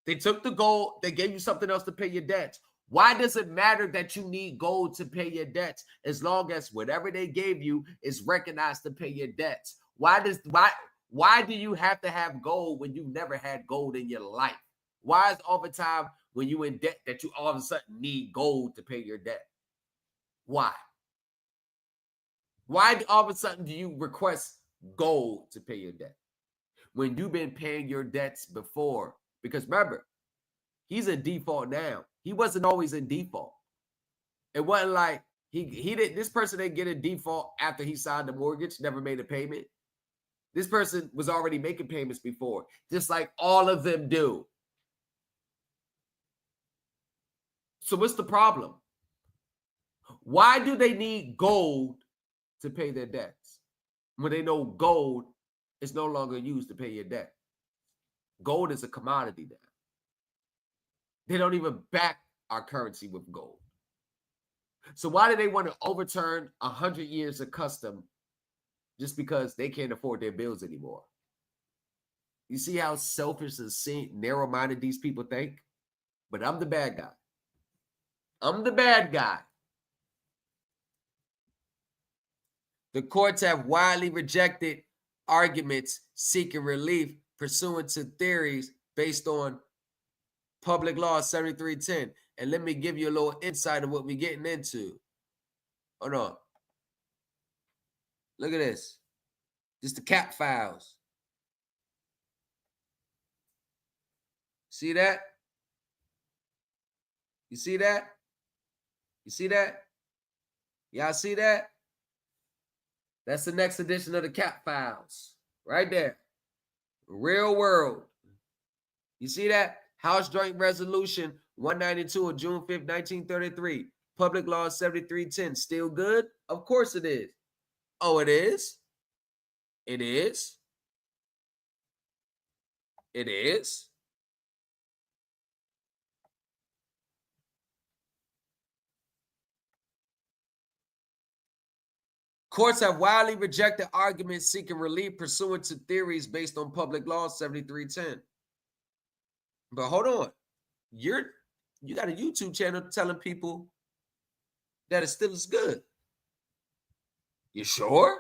They took the gold. They gave you something else to pay your debts. Why does it matter that you need gold to pay your debts as long as whatever they gave you is recognized to pay your debts? Why do you have to have gold when you never had gold in your life? Why is all the time when you in debt that you all of a sudden need gold to pay your debt? Why? Why all of a sudden do you request gold to pay your debt when you've been paying your debts before? Because remember, he's in default now. He wasn't always in default. It wasn't like this person didn't get a default after he signed the mortgage, never made a payment. This person was already making payments before, just like all of them do. So what's the problem? Why do they need gold to pay their debts when they know gold is no longer used to pay your debt? Gold is a commodity now. They don't even back our currency with gold. So why do they want to overturn 100 years of custom just because they can't afford their bills anymore? You see how selfish and narrow-minded these people think? But I'm the bad guy. I'm the bad guy. The courts have widely rejected arguments seeking relief pursuant to theories based on Public Law 7310. And let me give you a little insight of what we're getting into. Hold on. Look at this. Just the cap files. See that? You see that? You see that? Y'all see that? That's the next edition of the cap files. Right there. Real world. You see that? House Joint Resolution 192 of June 5th, 1933. Public Law 7310. Still good? Of course it is. Oh, it is? It is? It is? Courts have widely rejected arguments seeking relief pursuant to theories based on Public Law 7310. But hold on. You got a YouTube channel telling people that it still is good. You sure?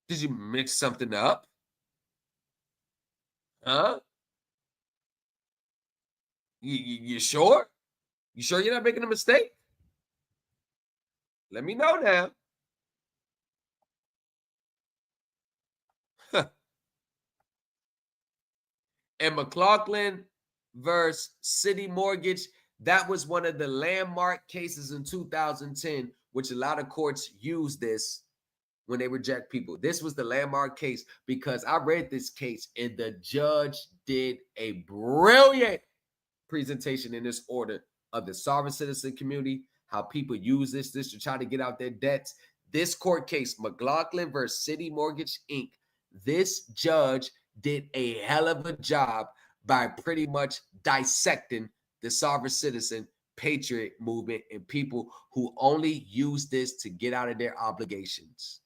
Did you mix something up? Huh? You sure? You sure you're not making a mistake? Let me know now. And McLaughlin versus City Mortgage, that was one of the landmark cases in 2010, which a lot of courts use this when they reject people. This was the landmark case because I read this case and the judge did a brilliant presentation in this order of the sovereign citizen community, how people use this to try to get out their debts. This court case, McLaughlin versus City Mortgage, Inc., this judge did a hell of a job by pretty much dissecting the sovereign citizen patriot movement and people who only use this to get out of their obligations.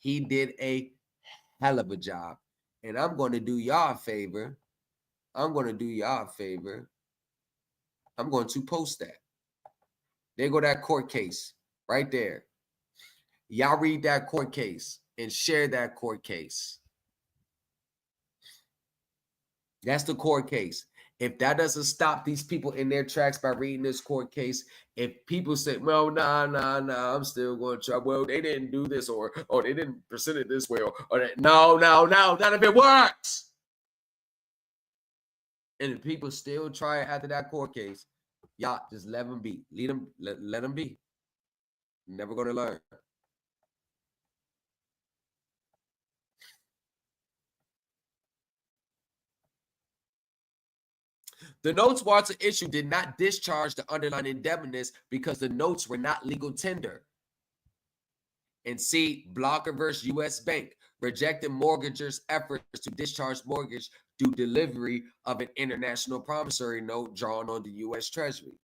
He did a hell of a job. And I'm going to do y'all a favor. I'm going to post that. There go that court case right there. Y'all read that court case and share that court case. That's the court case. If that doesn't stop these people in their tracks by reading this court case, if people say, well, nah, I'm still going to try. Well, they didn't do this or they didn't present it this way or that. No, none of it works. And if people still try it after that court case, y'all just let them be. Let them be. Never going to learn. The notes Walter issued did not discharge the underlying indebtedness because the notes were not legal tender. And see, Blocker versus U.S. Bank rejected mortgagors' efforts to discharge mortgage through delivery of an international promissory note drawn on the U.S. Treasury.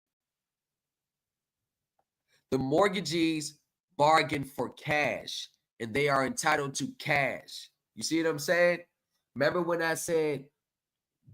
The mortgagees bargained for cash, and they are entitled to cash. You see what I'm saying? Remember when I said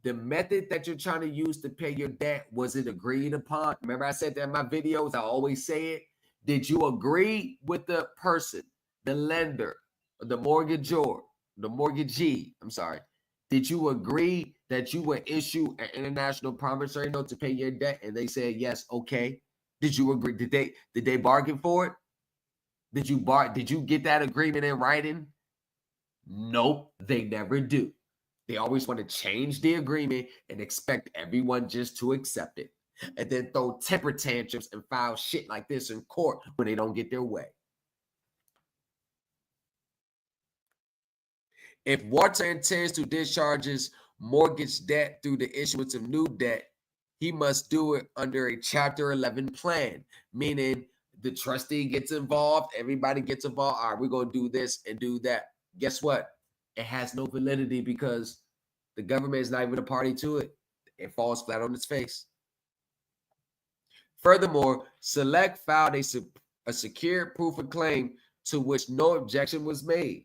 the method that you're trying to use to pay your debt, was it agreed upon? Remember I said that in my videos, I always say it. Did you agree with the person, the lender, the mortgagor, the mortgagee? I'm sorry. Did you agree that you would issue an international promissory note to pay your debt? And they said, yes, okay. Did you agree? Did they bargain for it? Did you get that agreement in writing? Nope, they never do. They always want to change the agreement and expect everyone just to accept it, and then throw temper tantrums and file shit like this in court when they don't get their way. If Walter intends to discharge his mortgage debt through the issuance of new debt, he must do it under a Chapter 11 plan, meaning the trustee gets involved, everybody gets involved. All right, we're going to do this and do that. Guess what? It has no validity because the government is not even a party to it. It falls flat on its face. Furthermore, Select filed a secured proof of claim to which no objection was made.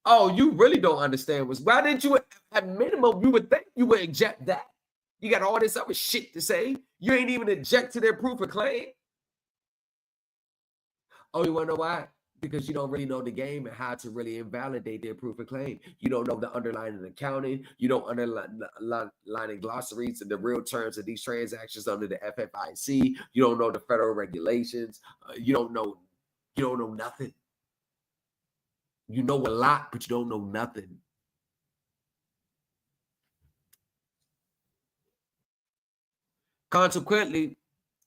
Oh, you really don't understand. Why didn't you, at minimum, you would think you would object that? You got all this other shit to say. You ain't even object to their proof of claim. Oh, you want to know why? Because you don't really know the game and how to really invalidate their proof of claim. You don't know the underlying accounting. You don't underline glossaries and the real terms of these transactions under the FFIC. You don't know the federal regulations. You don't know nothing. You know a lot, but you don't know nothing. Consequently,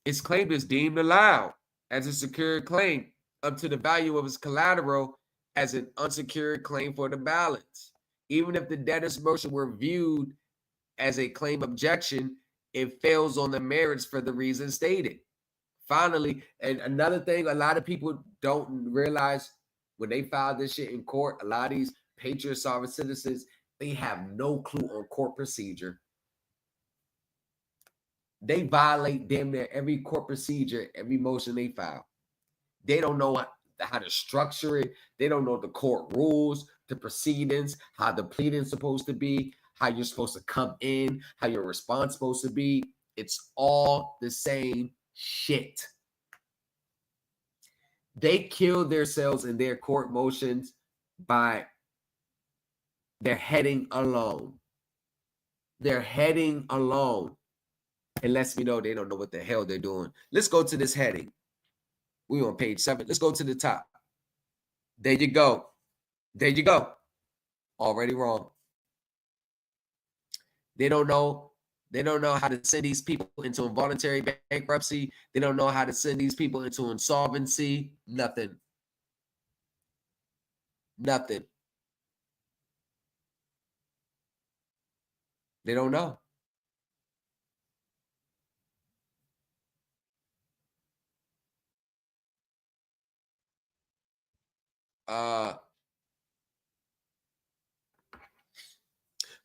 its claim is deemed allowed as a secured claim up to the value of its collateral as an unsecured claim for the balance. Even if the debtor's motion were viewed as a claim objection, it fails on the merits for the reason stated. Finally, and another thing a lot of people don't realize when they file this shit in court, a lot of these patriot sovereign citizens, they have no clue on court procedure. They violate damn near every court procedure, every motion they file. They don't know how to structure it. They don't know the court rules, the proceedings, how the pleading's supposed to be, how you're supposed to come in, how your response is supposed to be. It's all the same shit. They kill themselves in their court motions by their heading alone. Their heading alone. It lets me know they don't know what the hell they're doing. Let's go to this heading. We on page 7. Let's go to the top. There you go. There you go. Already wrong. They don't know how to send these people into involuntary bankruptcy. They don't know how to send these people into insolvency. Nothing. Nothing. They don't know.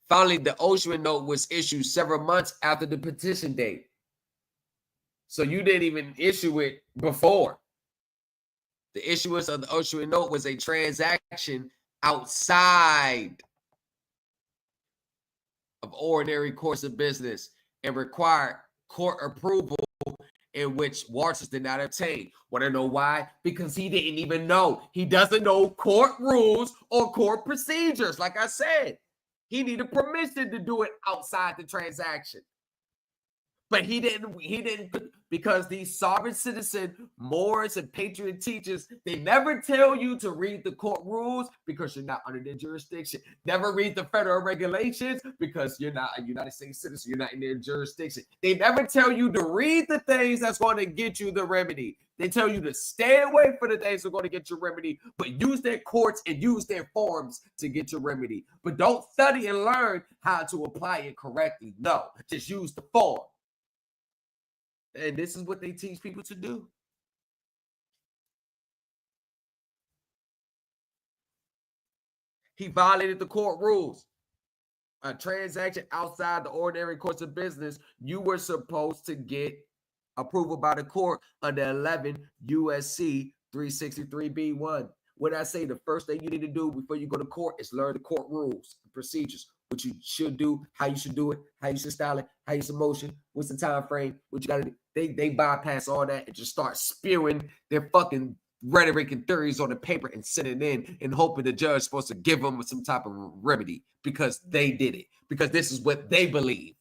Finally, the Oshman note was issued several months after the petition date. So you didn't even issue it before. The issuance of the Oshua note was a transaction outside of ordinary course of business and required court approval, in which Walters did not obtain. Want to know why? Because he didn't even know. He doesn't know court rules or court procedures. Like I said, he needed permission to do it outside the transaction. But he didn't, because these sovereign citizen Moors and patriot teachers, they never tell you to read the court rules because you're not under their jurisdiction. Never read the federal regulations because you're not a United States citizen. You're not in their jurisdiction. They never tell you to read the things that's going to get you the remedy. They tell you to stay away from the things that are going to get your remedy, but use their courts and use their forms to get your remedy. But don't study and learn how to apply it correctly. No, just use the form. And this is what they teach people to do. He violated the court rules. A transaction outside the ordinary course of business, you were supposed to get approval by the court under 11 USC 363B1. When I say the first thing you need to do before you go to court is learn the court rules, the procedures, what you should do, how you should do it, how you should style it, how you should motion, what's the time frame, what you got to do. They bypass all that and just start spewing their fucking rhetoric and theories on the paper and send it in and hoping the judge is supposed to give them some type of remedy because they did it, because this is what they believe.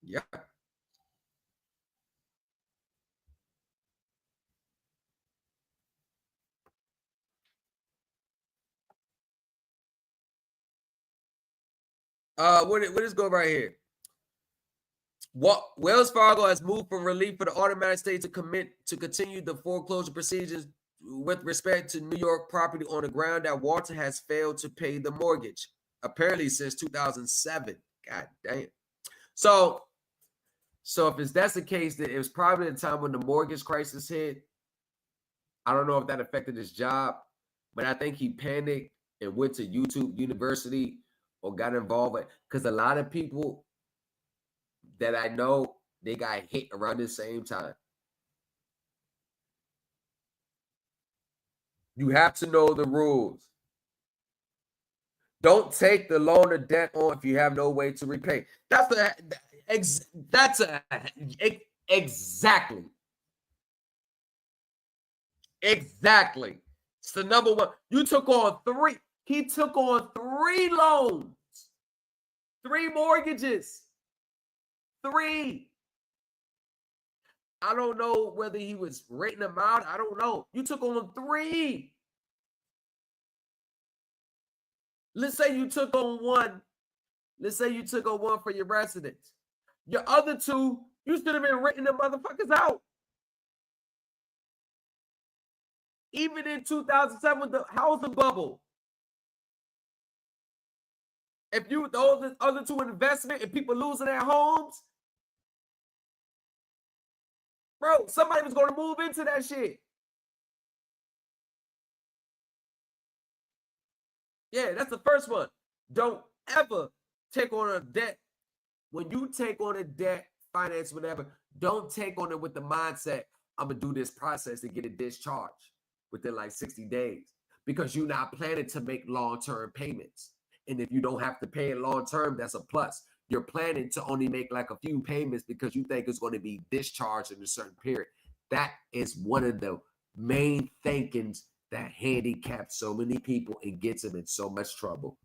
Yeah. What is going right here? What Wells Fargo has moved for relief for the automatic state to continue the foreclosure procedures with respect to New York property on the ground that Walter has failed to pay the mortgage, apparently since 2007. God damn. So if that's the case, then it was probably the time when the mortgage crisis hit. I don't know if that affected his job, but I think he panicked and went to YouTube University or got involved with, because a lot of people that I know, they got hit around the same time. You have to know the rules. Don't take the loan or debt on if you have no way to repay. Exactly. Exactly. It's the number one. You took on three. He took on 3 loans, 3 mortgages, 3. I don't know whether he was rating them out. I don't know. You took on 3. Let's say you took on 1. Let's say you took on 1 for your residence. Your other 2, you should have been renting them motherfuckers out. Even in 2007, the housing bubble. If you those other 2 investment and people losing their homes, bro, somebody was going to move into that shit. Yeah, that's the first one. Don't ever take on a debt. When you take on a debt, finance, whatever, don't take on it with the mindset, I'm going to do this process to get it discharged within like 60 days, because you're not planning to make long-term payments. And if you don't have to pay it long-term, that's a plus. You're planning to only make like a few payments because you think it's going to be discharged in a certain period. That is one of the main thinkings that handicaps so many people and gets them in so much trouble.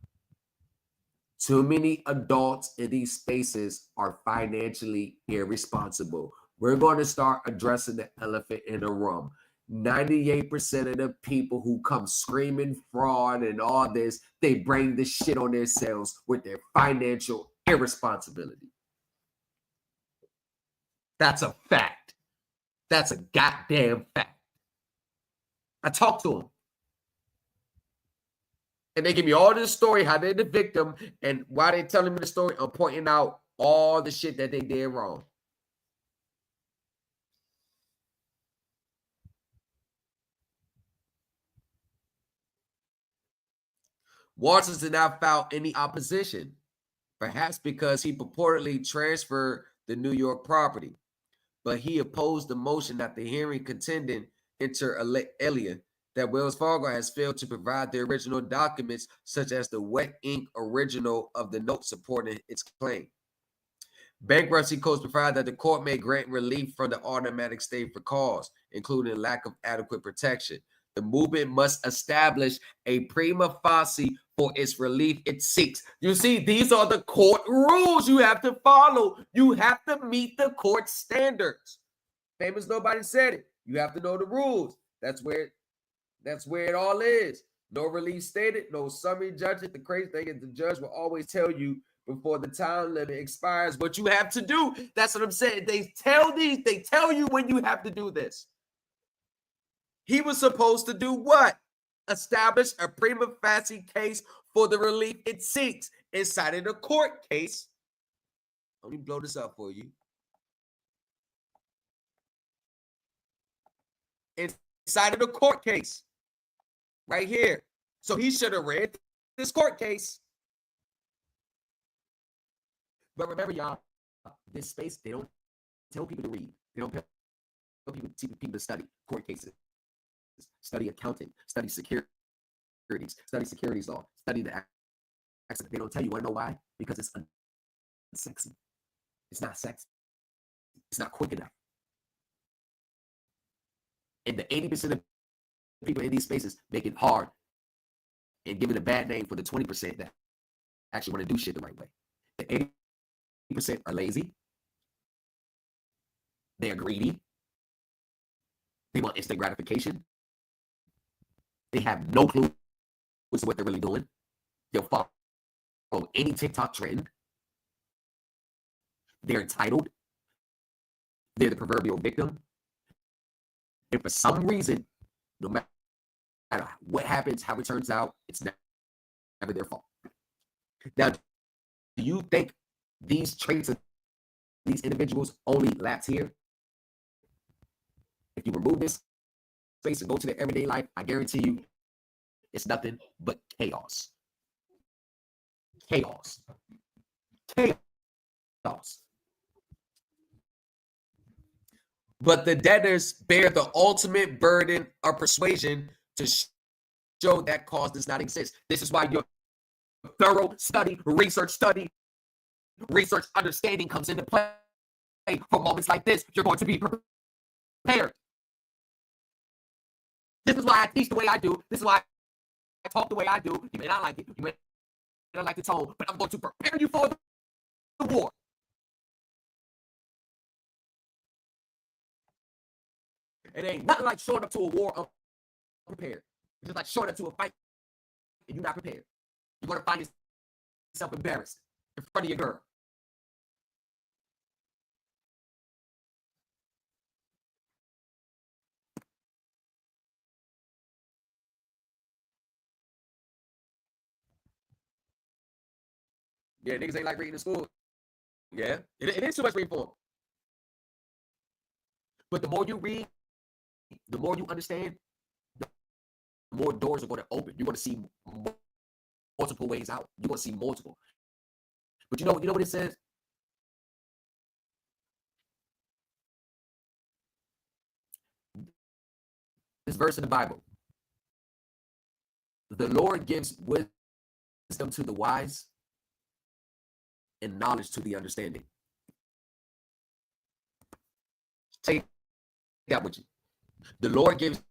Too many adults in these spaces are financially irresponsible. We're going to start addressing the elephant in the room. 98% of the people who come screaming fraud and all this, they bring this shit on themselves with their financial irresponsibility. That's a fact. That's a goddamn fact. I talk to them. And they give me all this story, how they're the victim, and why they telling me the story, I'm pointing out all the shit that they did wrong. Walters did not file any opposition, perhaps because he purportedly transferred the New York property, but he opposed the motion that the hearing contending inter alia that Wells Fargo has failed to provide the original documents, such as the wet ink original of the note supporting its claim. Bankruptcy codes provide that the court may grant relief from the automatic stay for cause, including lack of adequate protection. The movement must establish a prima facie for its relief it seeks. You see, these are the court rules you have to follow. You have to meet the court standards. Famous nobody said it. You have to know the rules. That's where it all is. No relief stated, no summary judgment. The crazy thing is the judge will always tell you before the time limit expires what you have to do. That's what I'm saying. They tell you when you have to do this. He was supposed to do what? Establish a prima facie case for the relief it seeks inside of the court case. Let me blow this up for you. Inside of the court case, right here. So he should have read this court case. But remember, y'all, this space, they don't tell people to read. They don't tell people to study court cases, study accounting, study securities, study securities law, study the accident. They don't tell you. Want to know why? Because it's unsexy. It's not sexy. It's not quick enough. And the 80% of people in these spaces make it hard and give it a bad name for the 20% that actually want to do shit the right way. The 80% are lazy. They're greedy. They want instant gratification. They have no clue as to what they're really doing. They'll follow any TikTok trend. They're entitled. They're the proverbial victim. And for some reason, no matter what happens, how it turns out, it's never their fault. Now, do you think these traits of these individuals only lapse here? If you remove this space and go to their everyday life, I guarantee you it's nothing but chaos. Chaos. Chaos. But the debtors bear the ultimate burden of persuasion to show that cause does not exist. This is why your thorough study, research understanding comes into play. For moments like this, you're going to be prepared. This is why I teach the way I do. This is why I talk the way I do. You may not like it. You may not like the tone, but I'm going to prepare you for the war. It ain't nothing like showing up to a war unprepared. It's just like showing up to a fight and you're not prepared. You're going to find yourself embarrassed in front of your girl. Yeah, niggas ain't like reading in school. Yeah, it is too much reading for them. But the more you read, the more you understand, the more doors are going to open. You're going to see multiple ways out. You're going to see multiple. But you know what it says? This verse in the Bible. The Lord gives wisdom to the wise and knowledge to the understanding. Take that with you. The Lord gives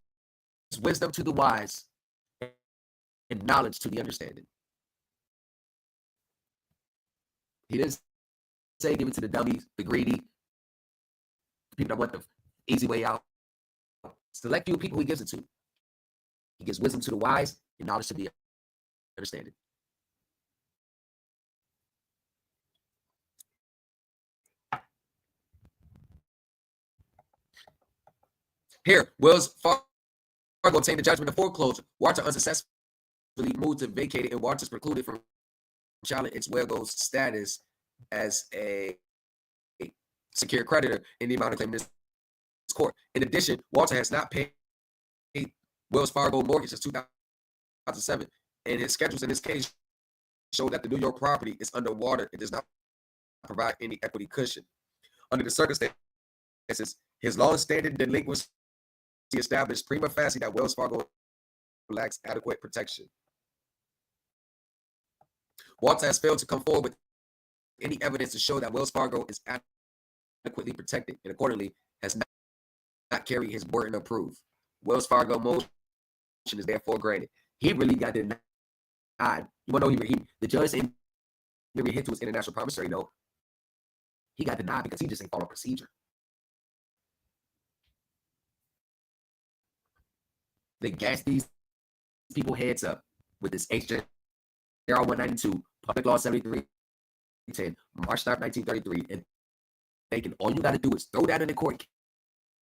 wisdom to the wise and knowledge to the understanding. He didn't say give it to the dummies, the greedy, the people that want the easy way out. Select few people he gives it to. He gives wisdom to the wise and knowledge to the understanding. Here, Wells Fargo obtained the judgment of foreclosure. Walter unsuccessfully moved to vacate it, and Walter's precluded from challenging its Wells status as a secured creditor in the amount of claim in this court. In addition, Walter has not paid Wells Fargo mortgage since 2007, and his schedules in this case show that the New York property is underwater and does not provide any equity cushion. Under the circumstances, his long-standing delinquency established prima facie that Wells Fargo lacks adequate protection. Walter has failed to come forward with any evidence to show that Wells Fargo is adequately protected and accordingly has not carried his burden of proof. Wells Fargo motion is therefore granted. He really got denied. You want to know the judge said he hit to his international promissory note. He got denied because he just ain't follow procedure. They gassed these people heads up with this HJR 192, Public Law 7310, March 9th, 1933, and thinking all you got to do is throw that in the court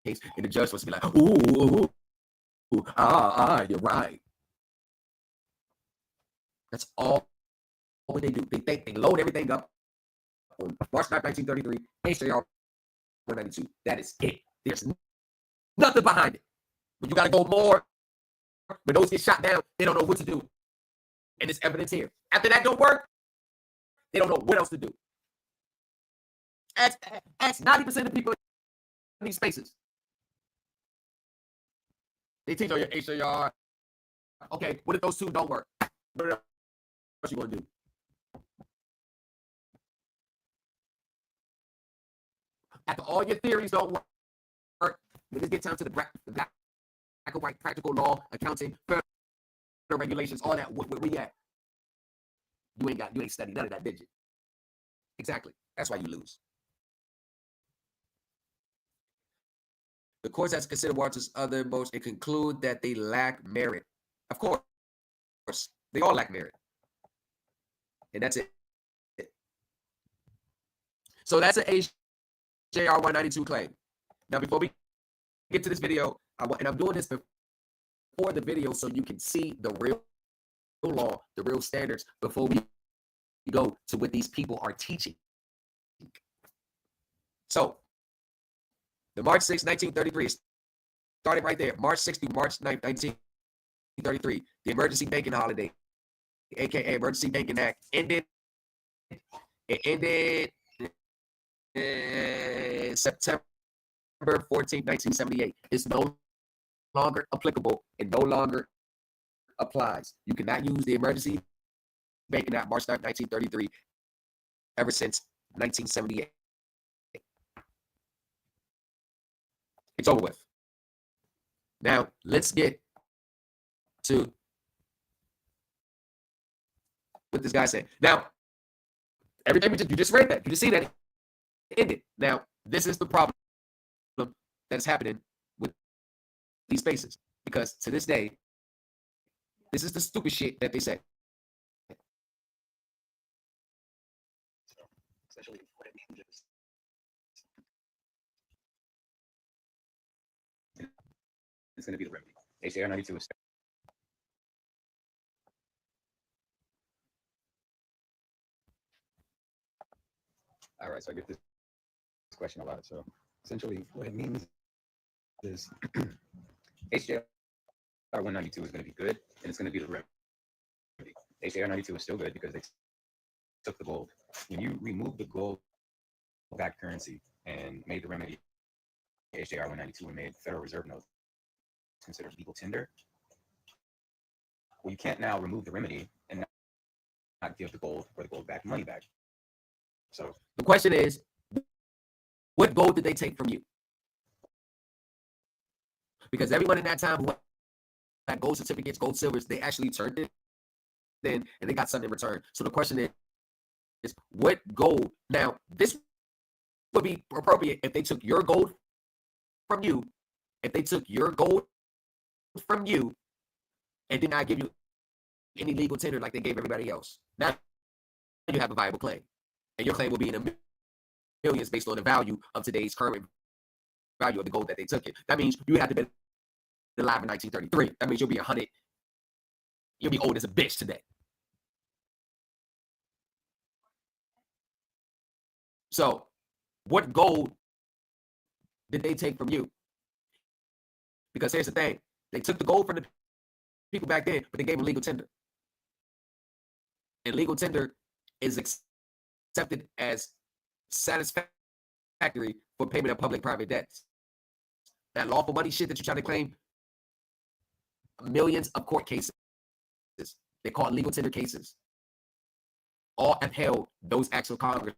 case, and the judge supposed to be like, ooh, you're right. That's all what they do. They think they load everything up on March 9th, 1933, HJR 192. That is it. There's nothing behind it. But you got to go more. When those get shot down, they don't know what to do. And there's evidence here. After that don't work, they don't know what else to do. Ask 90% of people in these spaces. They teach on your HJR. Okay, what if those two don't work? What else you gonna do? After all your theories don't work, when it gets down to the black and white practical law, accounting, federal regulations, all that, where we at? You ain't studied none of that, did you? Exactly. That's why you lose. The court has considered Walter's other motions and conclude that they lack merit. Of course, they all lack merit. And that's it. So that's an HJR 192 claim. Now, before we get to this video, and I'm doing this before the video so you can see the real law, the real standards, before we go to what these people are teaching. So, the March 6, 1933, started right there. March 6 through March 9, 1933, the Emergency Banking Holiday, aka Emergency Banking Act, ended. It ended September 14, 1978. It's no longer applicable and no longer applies. You cannot use the Emergency Banking Act March 9, 1933 ever since 1978. It's over with. Now, let's get to what this guy said. Now, everything you just read that. You just see that it ended. Now, this is the problem that is happening with these spaces. Because to this day, this is the stupid shit that they say. Essentially, what it means is it's going to be the remedy. HJR 92 is. All right, so I get this question a lot. So essentially, what it means is HJR 192 is going to be good, and it's going to be the remedy. HJR 92 is still good because they took the gold. When you remove the gold-backed currency and made the remedy HJR 192 and made Federal Reserve notes considered legal tender, well, you can't now remove the remedy and not give the gold or the gold-backed money back. So the question is, what gold did they take from you? Because everyone in that time who had gold certificates, gold silvers, they actually turned it in and they got something in return. So the question is what gold? Now, this would be appropriate if they took your gold from you, if they took your gold from you and did not give you any legal tender like they gave everybody else. Now you have a viable claim. And your claim will be in the millions based on the value of today's current value of the gold that they took it. That means you have to be alive in 1933. That means you'll be 100. You'll be old as a bitch today. So, what gold did they take from you? Because here's the thing. They took the gold from the people back then, but they gave them legal tender. And legal tender is accepted as satisfactory satisfactory for payment of public-private debts. That lawful money shit that you try to claim, millions of court cases, they call it legal tender cases, all upheld those acts of Congress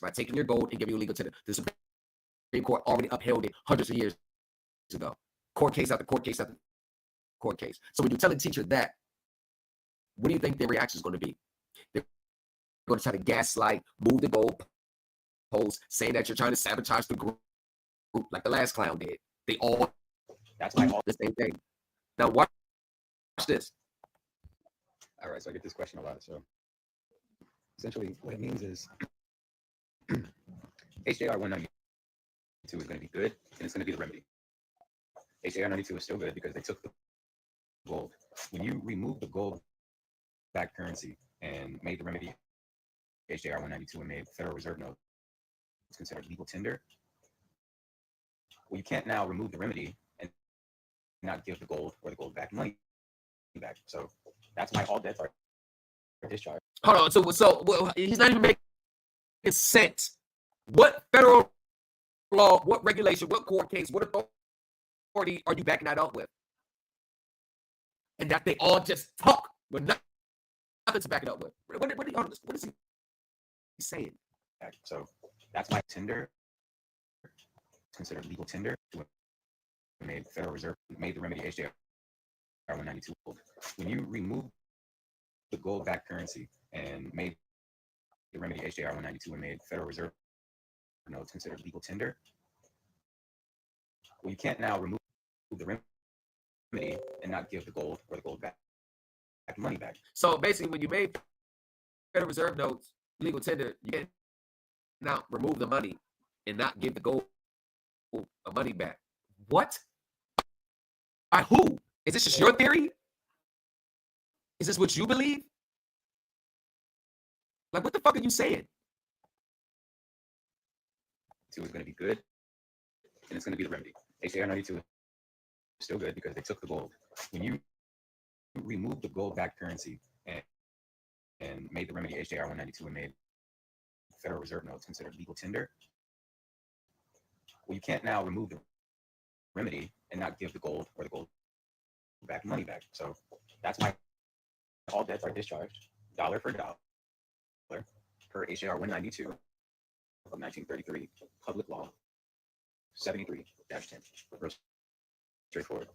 by taking your gold and giving you a legal tender. The Supreme Court already upheld it hundreds of years ago. Court case after court case after court case. So when you tell a teacher that, what do you think their reaction is going to be? They're going to try to gaslight, move the goal post, saying that you're trying to sabotage the group like the last clown did. That's like all the same thing. Now watch this. All right, so I get this question a lot. So essentially what it means is HJR 192 is going to be good, and it's going to be the remedy. HJR 92 is still good because they took the gold. When you remove the gold-backed currency and made the remedy HJR 192 and made Federal Reserve note, it's considered legal tender. Well, you can't now remove the remedy and not give the gold or the gold-backed money back. So that's why all debts are discharged. Hold on. So well, he's not even making sense. What federal law, what regulation, what court case, what authority are you backing that up with? And that they all just talk with nothing to back it up with. What is he saying? So that's why tender is considered legal tender. Made Federal Reserve made the remedy HJR 192 gold. When you remove the gold-backed currency and made the remedy HJR 192 and made Federal Reserve notes considered legal tender, well, you can't now remove the remedy and not give the gold or the gold-backed money back. So basically, when you made Federal Reserve notes legal tender, you can now remove the money and not give the gold or money back. What? By who? Is this just your theory? Is this what you believe? Like, what the fuck are you saying? Is going to be good, and it's going to be the remedy. HJR 92 is still good because they took the gold. When you remove the gold-backed currency and made the remedy HJR 192 and made Federal Reserve notes considered legal tender, well, you can't now remove the remedy and not give the gold or the gold-backed money back. So that's why all debts are discharged dollar for dollar per HJR 192 of 1933, Public Law 73-10. Real straightforward.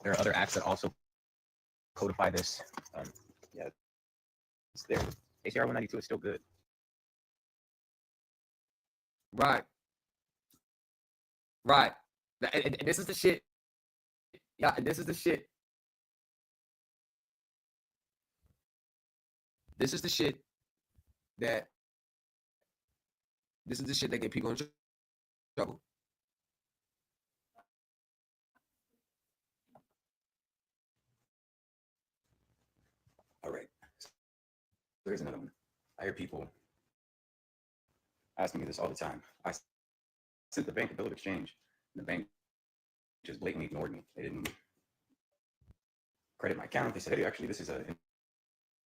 There are other acts that also codify this. Yeah, it's there. HJR 192 is still good. Right. And this is the shit. Yeah, and this is the shit. This is the shit that get people in trouble. All right. Here's another one. I hear people asking me this all the time. I sent the bank a bill of exchange, and the bank just blatantly ignored me. They didn't credit my account. They said, hey, actually, this is an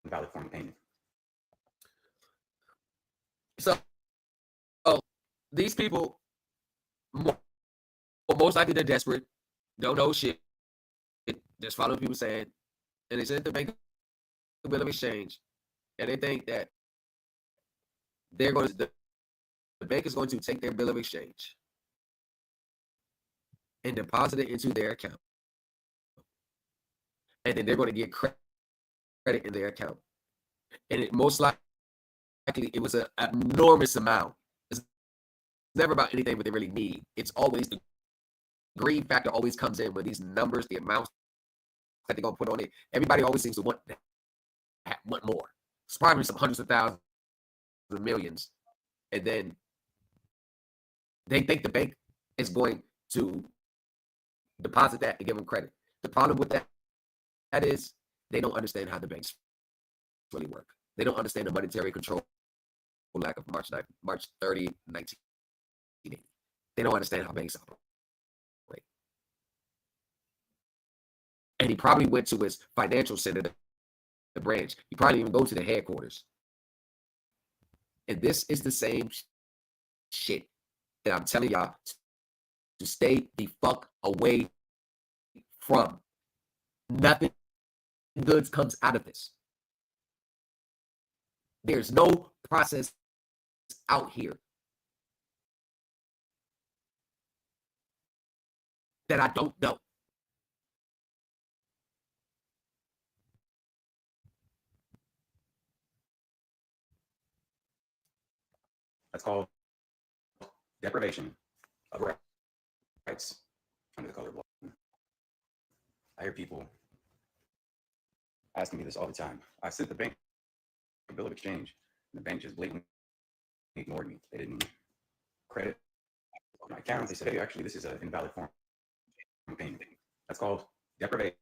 invalid form of payment. So, these people, most likely they're desperate, don't know shit, just follow people saying, and they sent the bank a bill of exchange, and they think that the bank is going to take their bill of exchange and deposit it into their account, and then they're going to get credit in their account, and it most likely it was an enormous amount. It's never about anything that they really need. It's always the greed factor always comes in with these numbers, the amounts that they're gonna put on it. Everybody always seems to want more. It's probably some hundreds of thousands of millions, and then they think the bank is going to deposit that and give them credit. The problem with that is they don't understand how the banks really work. They don't understand the monetary control lack of March 30, 1980. They don't understand how banks operate. And he probably went to his financial center, the branch. He probably even go to the headquarters. And this is the same shit that I'm telling y'all to stay the fuck away from. Nothing good comes out of this. There's no process out here that I don't know. That's called deprivation of rights under the color of law. I hear people asking me this all the time. I sent the bank a bill of exchange, and the bank just blatantly ignored me. They didn't credit my account. They said, hey, actually, this is an invalid form of payment. That's called deprivation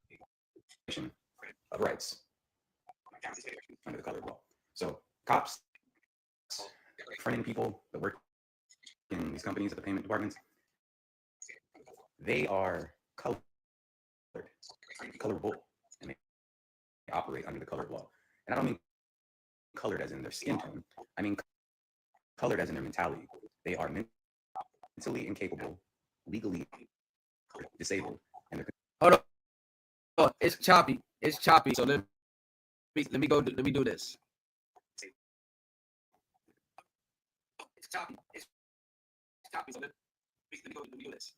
of rights under the color of law. So cops, fronting people that work in these companies at the payment departments, they are colorable, and they operate under the color of law. And I don't mean colored as in their skin tone. I mean colored as in their mentality. They are mentally incapable, legally disabled, and they're Hold on. Oh, it's choppy. It's choppy. So let me go. Let me do this. It's choppy. It's choppy. So let me go. Let me do this.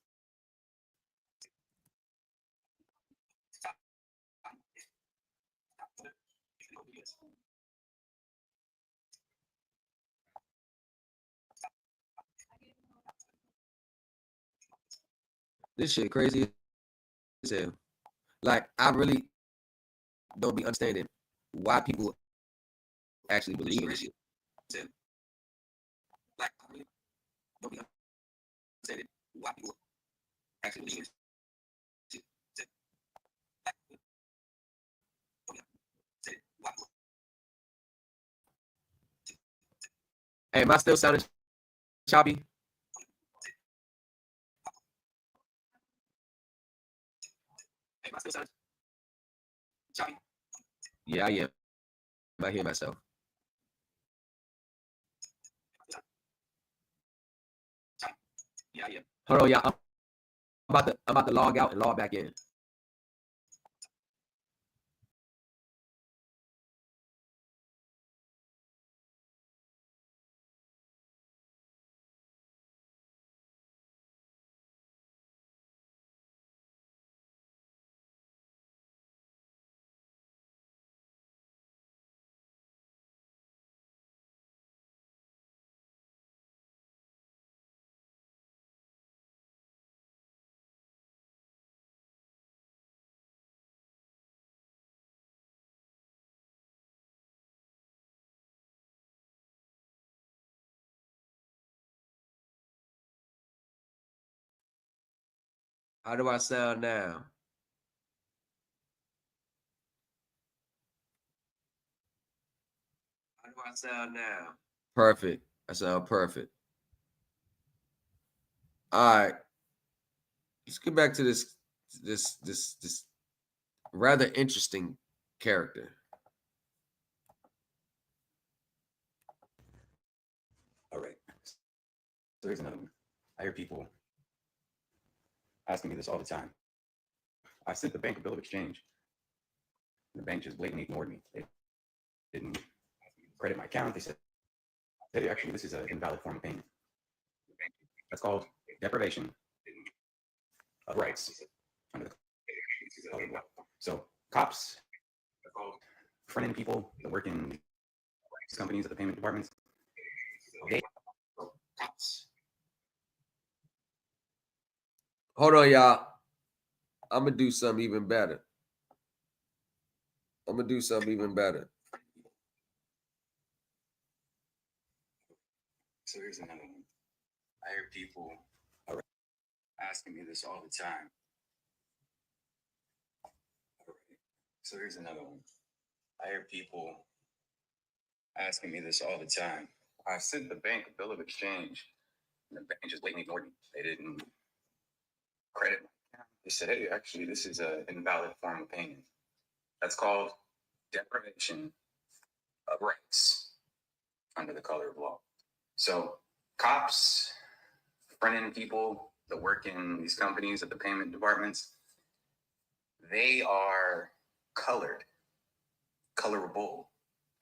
It's choppy. This shit crazy as hell. Like, I really don't be understanding why people actually believe in this shit. Like, I really don't be understanding why people actually believe in this shit. Like, don't be understanding why people- Hey, am I still sounding choppy? Am I still sounding choppy? Yeah, I am. I hear myself. Yeah, yeah. Hold on, y'all. I'm about to log out and log back in. How do I sound now? How do I sound now? Perfect. I sound perfect. All right. Let's get back to this rather interesting character. all right. So here's another one. I hear people asking me this all the time. I sent the bank a bill of exchange, and the bank just blatantly ignored me. They didn't credit my account. They said, hey, actually, this is an invalid form of payment. That's called deprivation of rights under the color of law. So cops, fronting people that work in these companies at the payment departments, they cops. Hold on, y'all. I'm gonna do something even better. I'm gonna do something even better. So here's another one. I hear people asking me this all the time. So here's another one. I hear people asking me this all the time. I sent the bank a bill of exchange, and the bank just blatantly ignored me. They didn't credit my account. They said, hey, actually, this is an invalid form of payment. That's called deprivation of rights under the color of law. So cops, front-end people that work in these companies at the payment departments, they are colorable,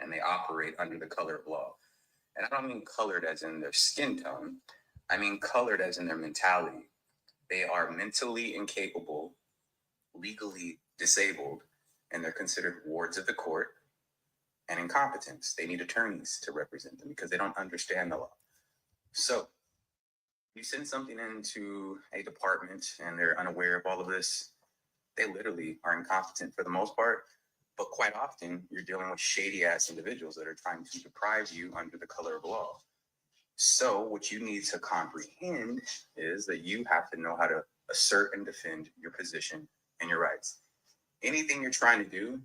and they operate under the color of law. And I don't mean colored as in their skin tone. I mean colored as in their mentality. They are mentally incapable, legally disabled, and they're considered wards of the court and incompetents. They need attorneys to represent them because they don't understand the law. So you send something into a department and they're unaware of all of this, they literally are incompetent for the most part. But quite often, you're dealing with shady ass individuals that are trying to deprive you under the color of law. So what you need to comprehend is that you have to know how to assert and defend your position and your rights. Anything you're trying to do,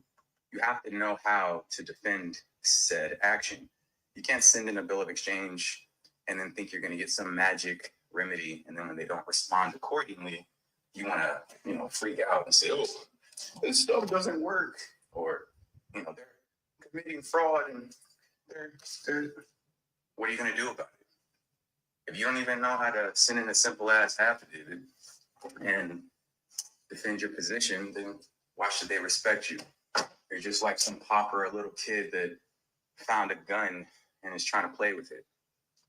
you have to know how to defend said action. You can't send in a bill of exchange and then think you're going to get some magic remedy, and then when they don't respond accordingly, you want to, freak out and say, "Oh, this stuff doesn't work," or they're committing fraud, and they're. What are you going to do about it? If you don't even know how to send in a simple ass affidavit and defend your position, then why should they respect you? You're just like some pauper, a little kid that found a gun and is trying to play with it.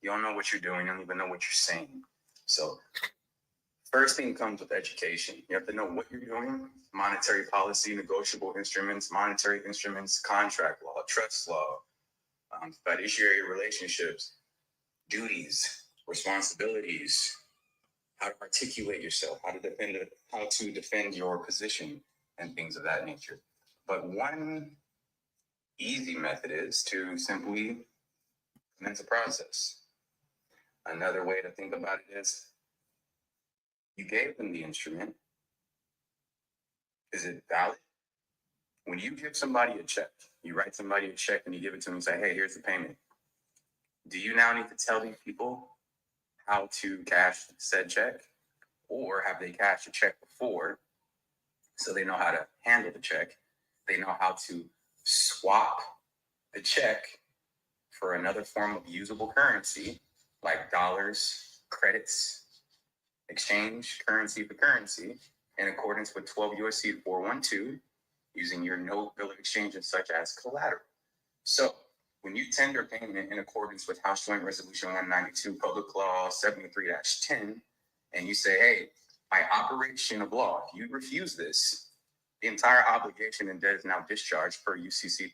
You don't know what you're doing. You don't even know what you're saying. So first thing comes with education. You have to know what you're doing: monetary policy, negotiable instruments, monetary instruments, contract law, trust law, fiduciary relationships, duties, responsibilities, how to articulate yourself, how to defend your position, and things of that nature. But one easy method is to simply commence a process. Another way to think about it is, you gave them the instrument. Is it valid? When you give somebody a check, you write somebody a check and you give it to them and say, "Hey, here's the payment." Do you now need to tell these people how to cash said check? Or have they cashed a check before, so they know how to handle the check? They know how to swap the check for another form of usable currency, like dollars, credits, exchange currency for currency, in accordance with 12 U.S.C. 412, using your note, bill of exchange, and such as collateral. So when you tender payment in accordance with House Joint Resolution 192, Public Law 73-10, and you say, "Hey, by operation of law, if you refuse this, the entire obligation and debt is now discharged per UCC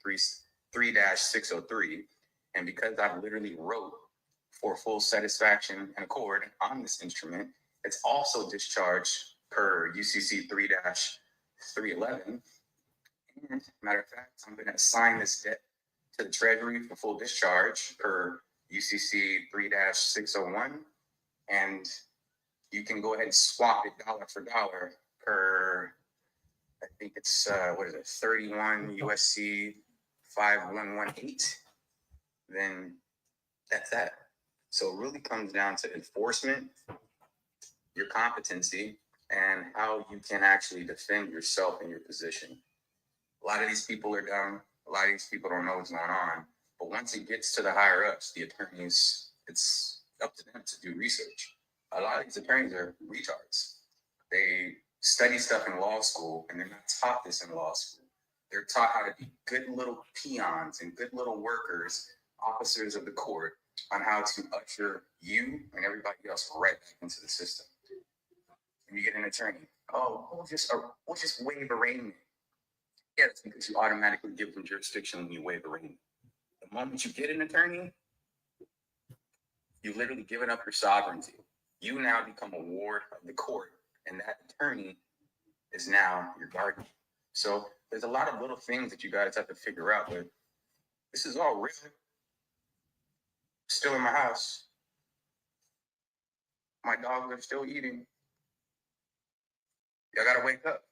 3-603, and because I've literally wrote for full satisfaction and accord on this instrument, it's also discharged per UCC 3-311. And matter of fact, I'm going to assign this debt to the Treasury for full discharge per UCC 3-601. And you can go ahead and swap it dollar for dollar per, I think it's, 31 USC 5118. Then that's that. So it really comes down to enforcement, your competency, and how you can actually defend yourself and your position. A lot of these people are dumb. A lot of these people don't know what's going on. But once it gets to the higher ups, the attorneys, it's up to them to do research. A lot of these attorneys are retards. They study stuff in law school, and they're not taught this in law school. They're taught how to be good little peons and good little workers, officers of the court, on how to usher you and everybody else right back into the system. When you get an attorney, "Oh, we'll just waive arraignment." Yeah, that's because you automatically give them jurisdiction when you waive arraignment. The moment you get an attorney, you literally given up your sovereignty. You now become a ward of the court, and that attorney is now your guardian. So there's a lot of little things that you guys have to figure out, but this is all real. Still in my house. My dogs are still eating. Y'all gotta wake up.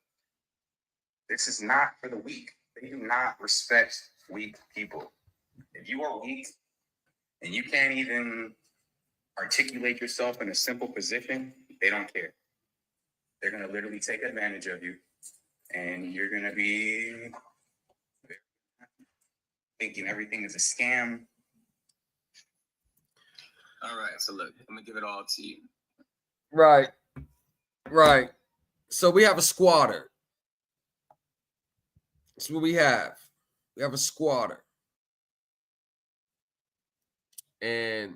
This is not for the weak. They do not respect weak people. If you are weak and you can't even articulate yourself in a simple position, they don't care. They're going to literally take advantage of you, and you're going to be thinking everything is a scam. All right, so look, I'm gonna give it all to you. Right. Right. So we have a squatter. That's what we have. We have a squatter. And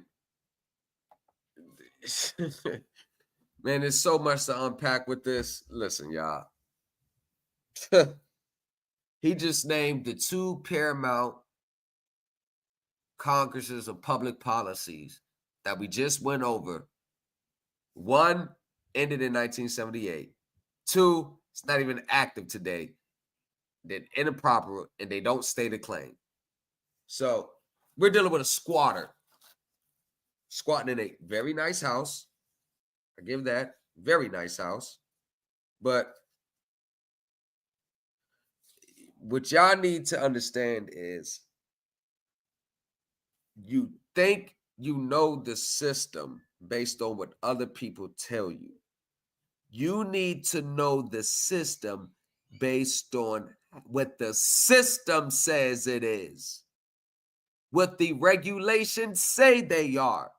man, there's so much to unpack with this. Listen, y'all. He just named the two paramount Congresses of public policies that we just went over. One ended in 1978. Two, it's not even active today. They're improper and they don't state a claim. So we're dealing with a squatter. Squatting in a very nice house. I give that. Very nice house. But what y'all need to understand is you think you know the system based on what other people tell you. You need to know the system based on what the system says it is, what the regulations say they are,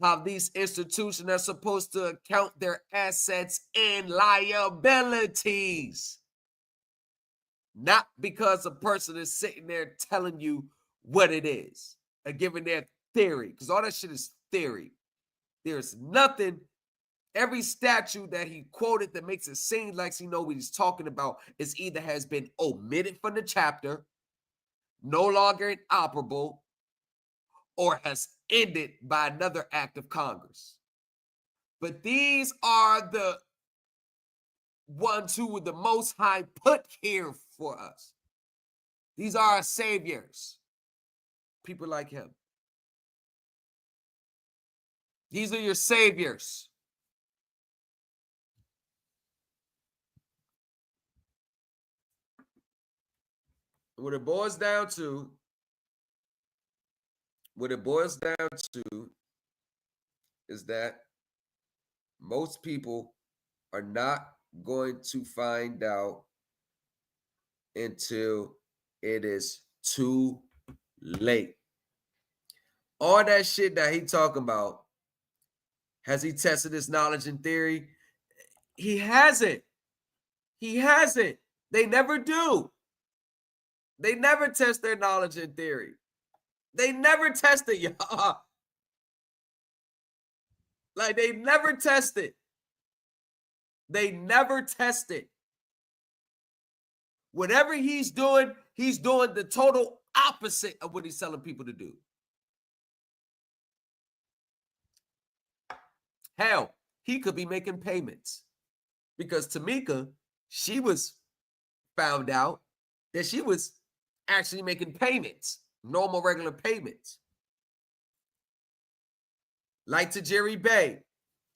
how these institutions are supposed to account their assets and liabilities. Not because a person is sitting there telling you what it is and giving their theory, because all that shit is theory. There's nothing. Every statute that he quoted that makes it seem like he knows what he's talking about is either has been omitted from the chapter, no longer inoperable, or has ended by another act of Congress. But these are the ones who were the Most High put here for us. These are our saviors. People like him. These are your saviors. What it boils down to is that most people are not going to find out until it is too late. All that shit that he talking about, has he tested his knowledge and theory? He hasn't. He hasn't. They never do. They never test their knowledge and theory. They never test it, y'all. Like, they never test it. They never test it. Whatever he's doing the total opposite of what he's telling people to do. Hell, he could be making payments. Because Tamika, she was found out that she was actually making payments, normal, regular payments. Like to Jerry Bay,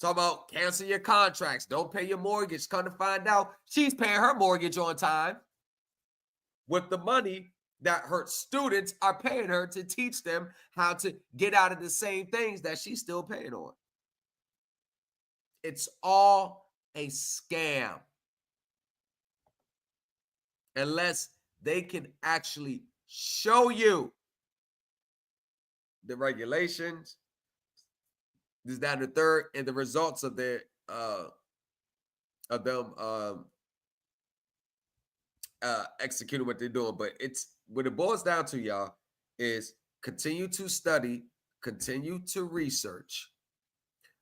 talk about cancel your contracts, don't pay your mortgage. Come to find out, she's paying her mortgage on time with the money that her students are paying her to teach them how to get out of the same things that she's still paying on. It's all a scam. Unless they can actually show you the regulations, this, that, and the third, and the results of their executing what they're doing. But it's what it boils down to, y'all, is continue to study, continue to research,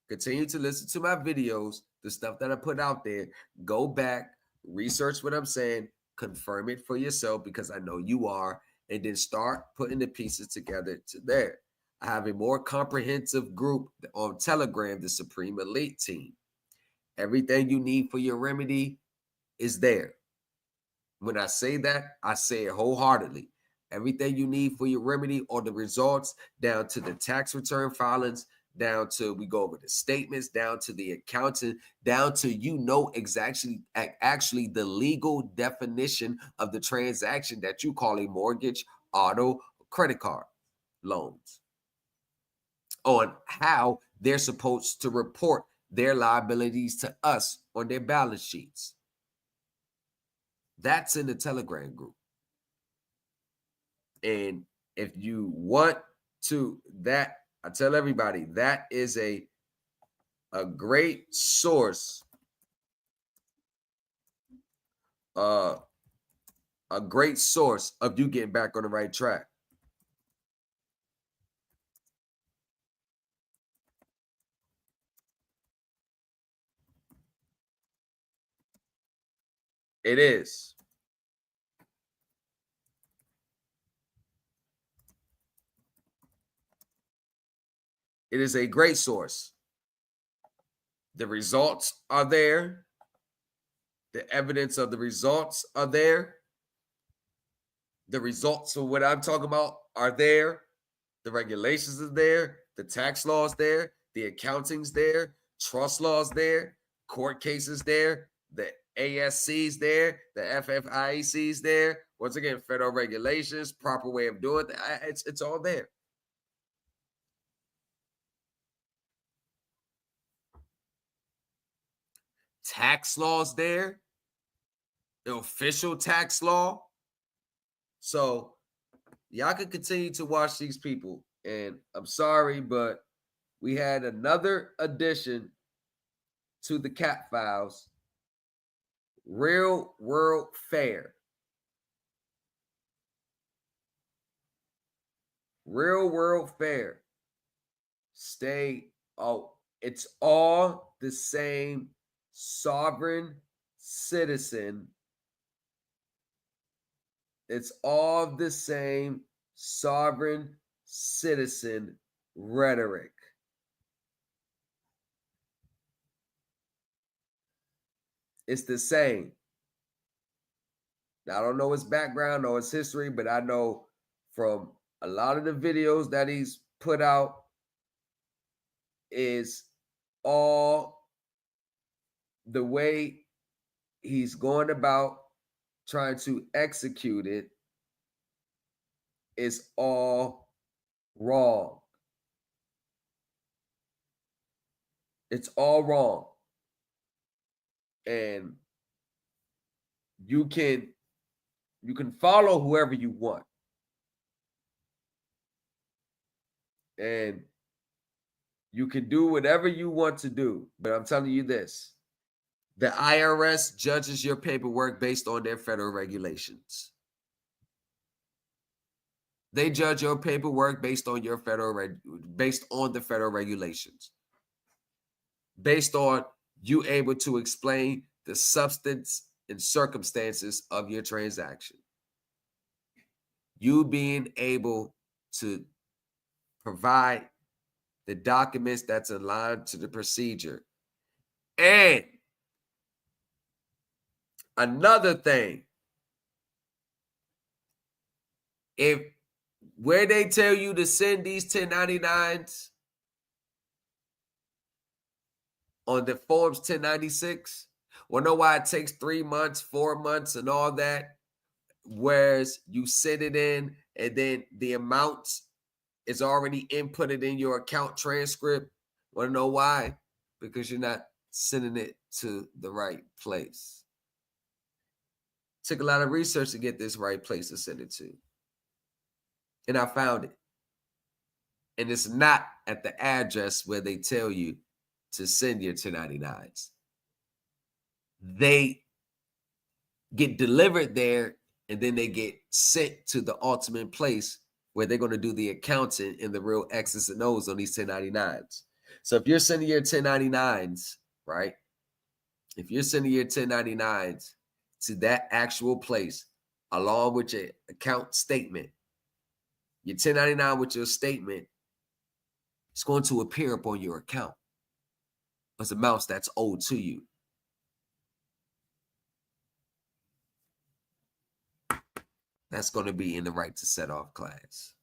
continue to listen to my videos, the stuff that I put out there. Go back, research what I'm saying, confirm it for yourself, because I know you are, and then start putting the pieces together to there. I have a more comprehensive group on Telegram, the Supreme Elite Team. Everything you need for your remedy is there. When I say that, I say it wholeheartedly. Everything you need for your remedy or the results, down to the tax return filings, down to, we go over the statements, down to the accounting, down to exactly actually the legal definition of the transaction that you call a mortgage, auto, credit card loans, on how they're supposed to report their liabilities to us on their balance sheets. That's in the Telegram group. And if you want to that I tell everybody that is a great source, a great source of you getting back on the right track. It is. It is a great source. The results are there. The evidence of the results are there. The results of what I'm talking about are there. The regulations are there. The tax laws there. The accounting's there. Trust laws there. Court cases there. The ASC's there. The FFIEC's there. Once again, federal regulations, proper way of doing it. It's all there. Tax laws there, the official tax law. So y'all can continue to watch these people. And I'm sorry, but we had another addition to the Cat Files, Real World Fair. Real World Fair. Stay out. It's all the same sovereign citizen. It's all the same sovereign citizen rhetoric. It's the same. Now, I don't know his background or his history, but I know from a lot of the videos that he's put out is all the way he's going about trying to execute it is all wrong. It's all wrong. And you can follow whoever you want. And you can do whatever you want to do. But I'm telling you this. The IRS judges your paperwork based on their federal regulations. They judge your paperwork based on your based on the federal regulations. Based on you able to explain the substance and circumstances of your transaction. You being able to provide the documents that's aligned to the procedure. And another thing, if where they tell you to send these 1099s on the Forms 1096, well, know why it takes 3 months, 4 months, and all that? Whereas you send it in and then the amounts is already inputted in your account transcript. Want to know why? Because you're not sending it to the right place. Took a lot of research to get this right place to send it to. And I found it. And it's not at the address where they tell you to send your 1099s. They get delivered there and then they get sent to the ultimate place where they're going to do the accounting and the real X's and O's on these 1099s. So if you're sending your 1099s, right? If you're sending your 1099s to that actual place, along with your account statement, your 1099 with your statement, it's going to appear up on your account as amounts that's owed to you. That's going to be in the right to set off class.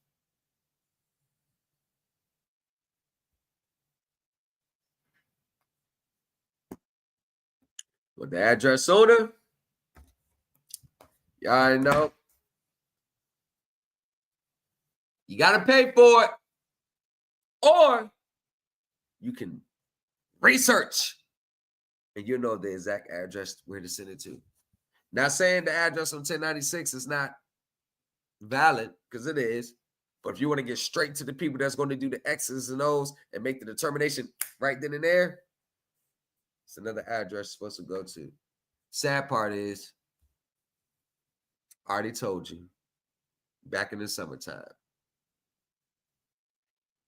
With the address owner, y'all already know. You got to pay for it. Or you can research and you know the exact address where to send it to. Not saying the address on 1096 is not valid, because it is. But if you want to get straight to the people that's going to do the X's and O's and make the determination right then and there, it's another address you're supposed to go to. Sad part is, I already told you, back in the summertime,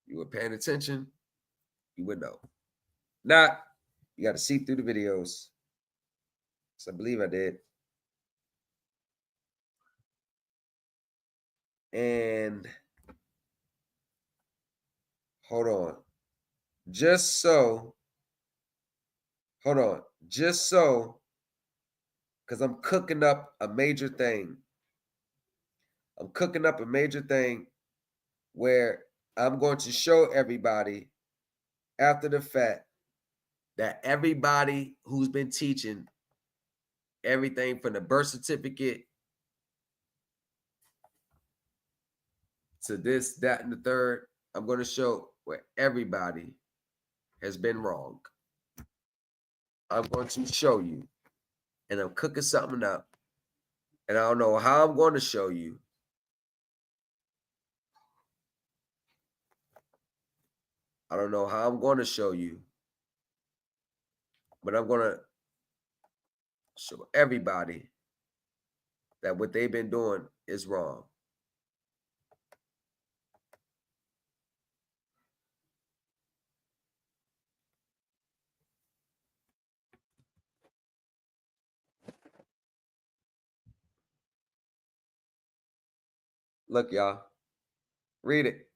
you were paying attention, you would know. Not, you got to see through the videos. So I believe I did. And hold on. Just so, because I'm cooking up a major thing. I'm cooking up a major thing where I'm going to show everybody after the fact that everybody who's been teaching everything from the birth certificate to this, that, and the third, I'm going to show where everybody has been wrong. I'm going to show you, and I'm cooking something up, and I don't know how I'm going to show you. I don't know how I'm going to show you, but I'm going to show everybody that what they've been doing is wrong. Look, y'all. Read it.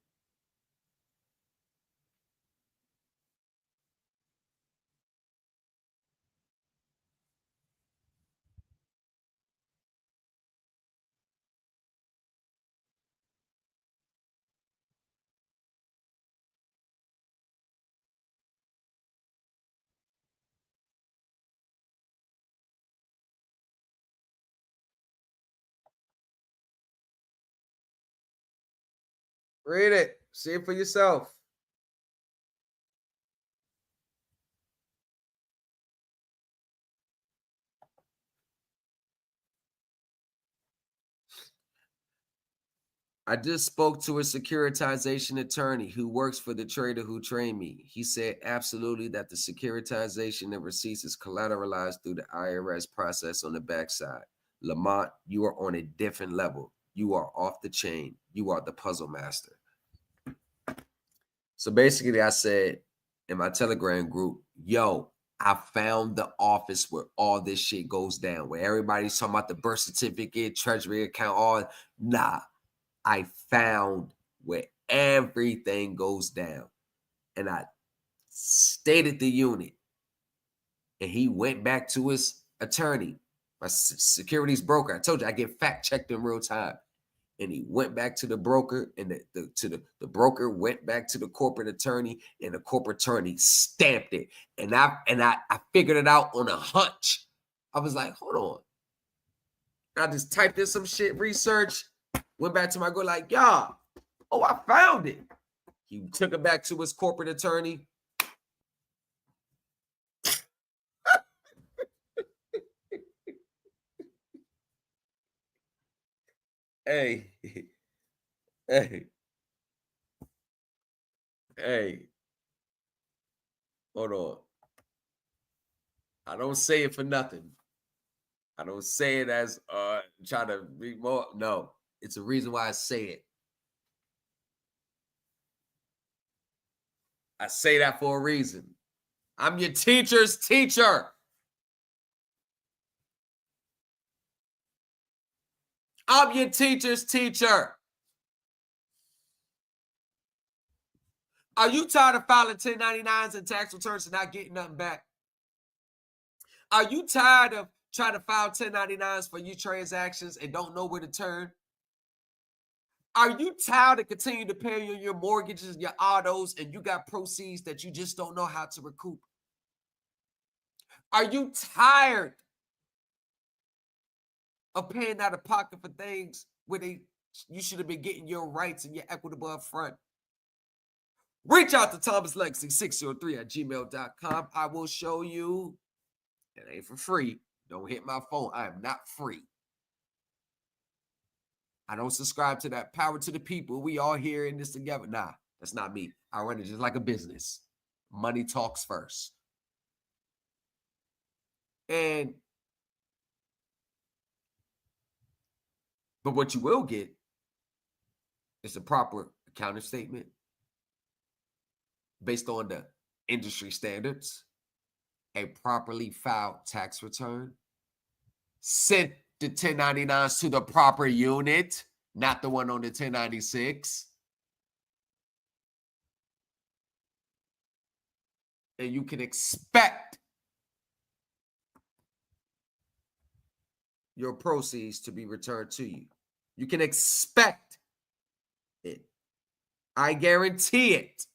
Read it. See it for yourself. I just spoke to a securitization attorney who works for the trader who trained me. He said absolutely that the securitization of receipts is collateralized through the IRS process on the backside. Lamont, you are on a different level. You are off the chain. You are the puzzle master. So basically, I said in my Telegram group, yo, I found the office where all this shit goes down, where everybody's talking about the birth certificate, treasury account, all. Nah, I found where everything goes down. And I stayed at the unit. And he went back to his attorney, my securities broker. I told you I get fact checked in real time. And he went back to the broker, and the broker went back to the corporate attorney, and the corporate attorney stamped it. And I figured it out on a hunch. I was like, hold on. I just typed in some shit, research, went back to my girl, like, y'all, oh, I found it. He took it back to his corporate attorney. Hey, hold on. I don't say it for nothing. I don't say it as try to be more. No, it's a reason why I say it. I say that for a reason. I'm your teacher's teacher. I'm your teacher's teacher. Are you tired of filing 1099s and tax returns and not getting nothing back? Are you tired of trying to file 1099s for your transactions and don't know where to turn? Are you tired of continuing to pay your mortgages, your autos, and you got proceeds that you just don't know how to recoup? Are you tired of paying out of pocket for things where you should have been getting your rights and your equitable up front? Reach out to ThomasLexi603@gmail.com. I will show you. It ain't for free. Don't hit my phone. I am not free. I don't subscribe to that power to the people. We all here in this together. Nah, that's not me. I run it just like a business. Money talks first. But what you will get is a proper accounting statement based on the industry standards, a properly filed tax return, sent the 1099s to the proper unit, not the one on the 1096. And you can expect your proceeds to be returned to you. You can expect it. I guarantee it.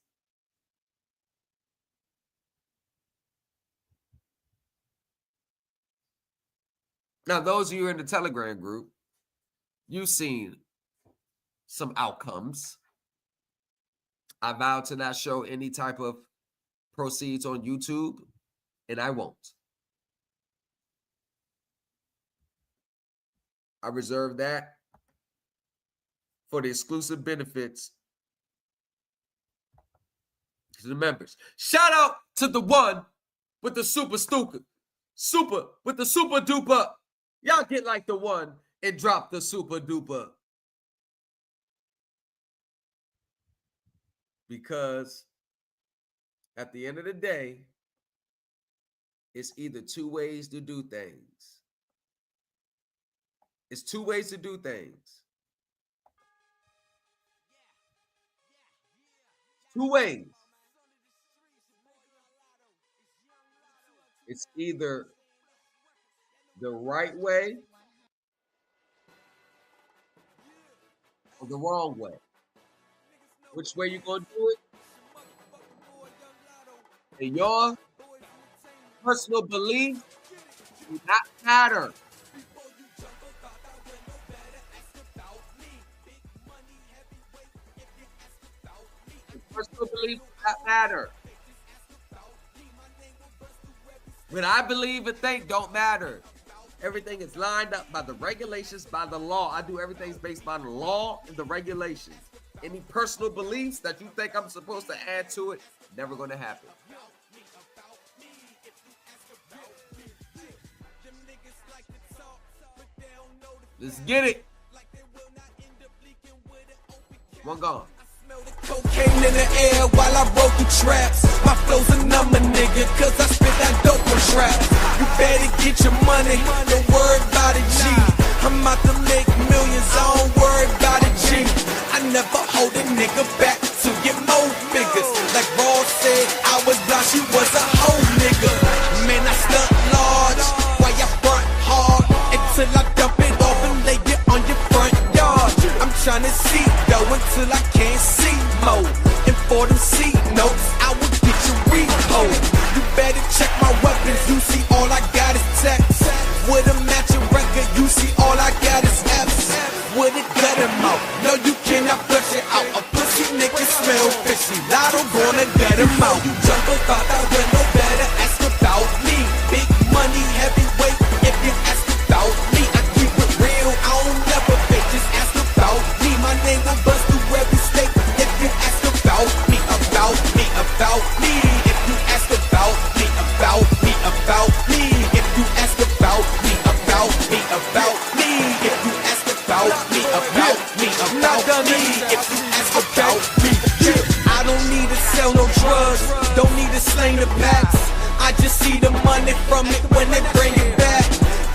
Now, those of you in the Telegram group, you've seen some outcomes. I vow to not show any type of proceeds on YouTube, and I won't. I reserve that for the exclusive benefits to the members. Shout out to the one with the super stupid, super with the super duper. Y'all get like the one and drop the super duper. Because at the end of the day, it's either two ways to do things. It's two ways to do things. Two ways. It's either the right way or the wrong way. Which way you gonna do it? And your personal belief do not matter. Your personal belief does not matter. What I believe and think don't matter. Everything is lined up by the regulations, by the law. I do everything based by the law and the regulations. Any personal beliefs that you think I'm supposed to add to it, never going to happen. Let's get it. One gone. Cocaine in the air while I broke the traps. My flow's a number, nigga, cause I spit that dope on traps. You better get your money, don't worry about a G. I'm out to make millions, I don't worry about a G. I never hold a nigga back to get more figures. Like Raw said, I was blind, she was a whole nigga. Man, I stunt large, while you front hard, until I dump it off and lay it on your front yard. I'm trying to see though until I can't see more. And for them C notes, I will get you repo. You better check my weapons, you see all I got is text. With a matching record, you see all I got is F's. With it, cut him out. No, you cannot flush it out. A pussy nigga smell fishy. Lotto gonna get him out. You jump about that window, better ask about me. Big money, heavyweight. If you ask about me, I keep it real. I don't never fake. Just ask about me. My name will bust through every state. If you ask about me, about me, about me. If you ask about me, about me, about me. If you ask about me, about me, about me. If you ask about me, about me, about me. If you ask about me, I don't need to sell no drugs, don't need to slang the packs. I just see the money from it when they bring it back.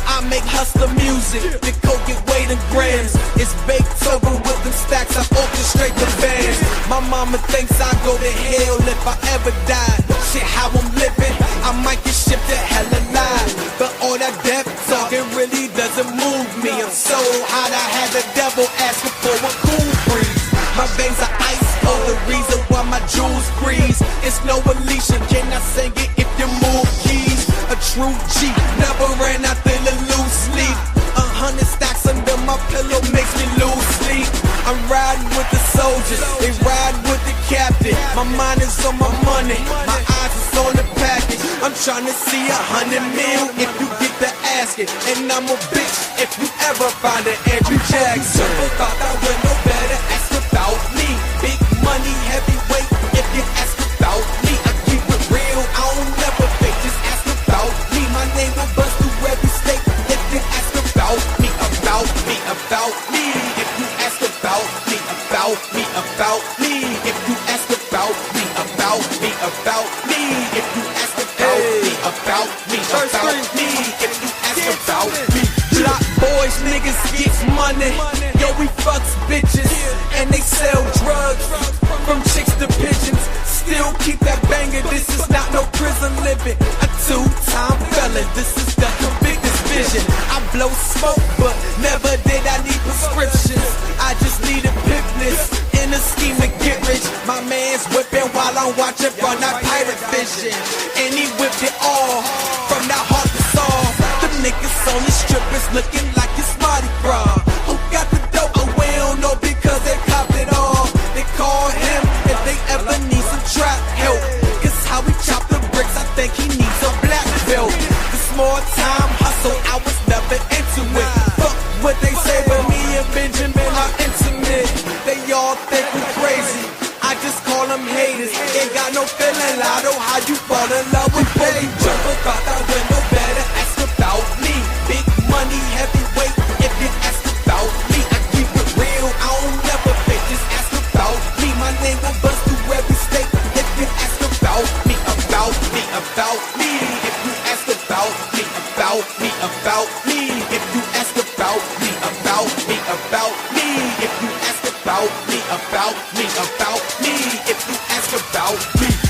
I make hustler music, the coke get weighed in grams. It's baked over with them stacks, I orchestrate the bands. My mama thinks I go to hell if I ever die. Shit, how I'm living, I might get shipped to hell alive. But all that death talking really doesn't move me. I'm so hot, I had the devil asking for a cool breeze. My veins are ice cold, the reason why my jewels freeze. It's no Alicia, can I sing it if you move keys? A true G, never ran out in a loose sleep. 100 stacks under my pillow makes me lose sleep. I'm riding with the soldiers, they ride with the captain. My mind is on my money, my eyes is on the package. I'm tryna see 100 mil if you get the asking. And I'm a bitch if you ever find an Andrew Jackson. Never thought I would know better, ask about me. Big money, heavyweight, if you ask about me. I keep it real, I don't never fake, just ask about me. My name will bust through every state if you ask about me, about me, about me. If you ask about me, about me, about me. If you ask about me, about me, about me. If you ask about me, about me, about me. If you ask about me. Block boys, niggas gets money. Yo, we fucks bitches and they sell drugs from chicks to pigeons. Still keep that banger. This is not no prison living. A two-time felon. This is the biggest vision. I blow smoke, but never did I need prescriptions. I just needed pipness in a scheme to get rich. My man's whipping while I'm watching from that pirate vision, and he whipped it all from that heart to soul. The niggas on the strip is looking like it's Mardi Gras. Who got the dope? Oh, we don't know because they copped it all. They call him if they ever need some trap help. Cause how we chop the bricks, I think he needs a black belt. The small time hustle, I was never into it. Fuck what they say, but me and Benjamin are intimate. They all think we crazy, I just call them haters. Ain't got no feeling, Lotto, how you fall in love with Betty? Never thought I would know better, ask about me. Big money, heavyweight, if you ask about me. I keep it real, I don't never fake, just ask about me. My name will bust through every state if you ask about me, about me, about me. If you ask about me, about me, about me. If you ask about me, about me, about me. If you ask about me, about me, about me. If you ask about me.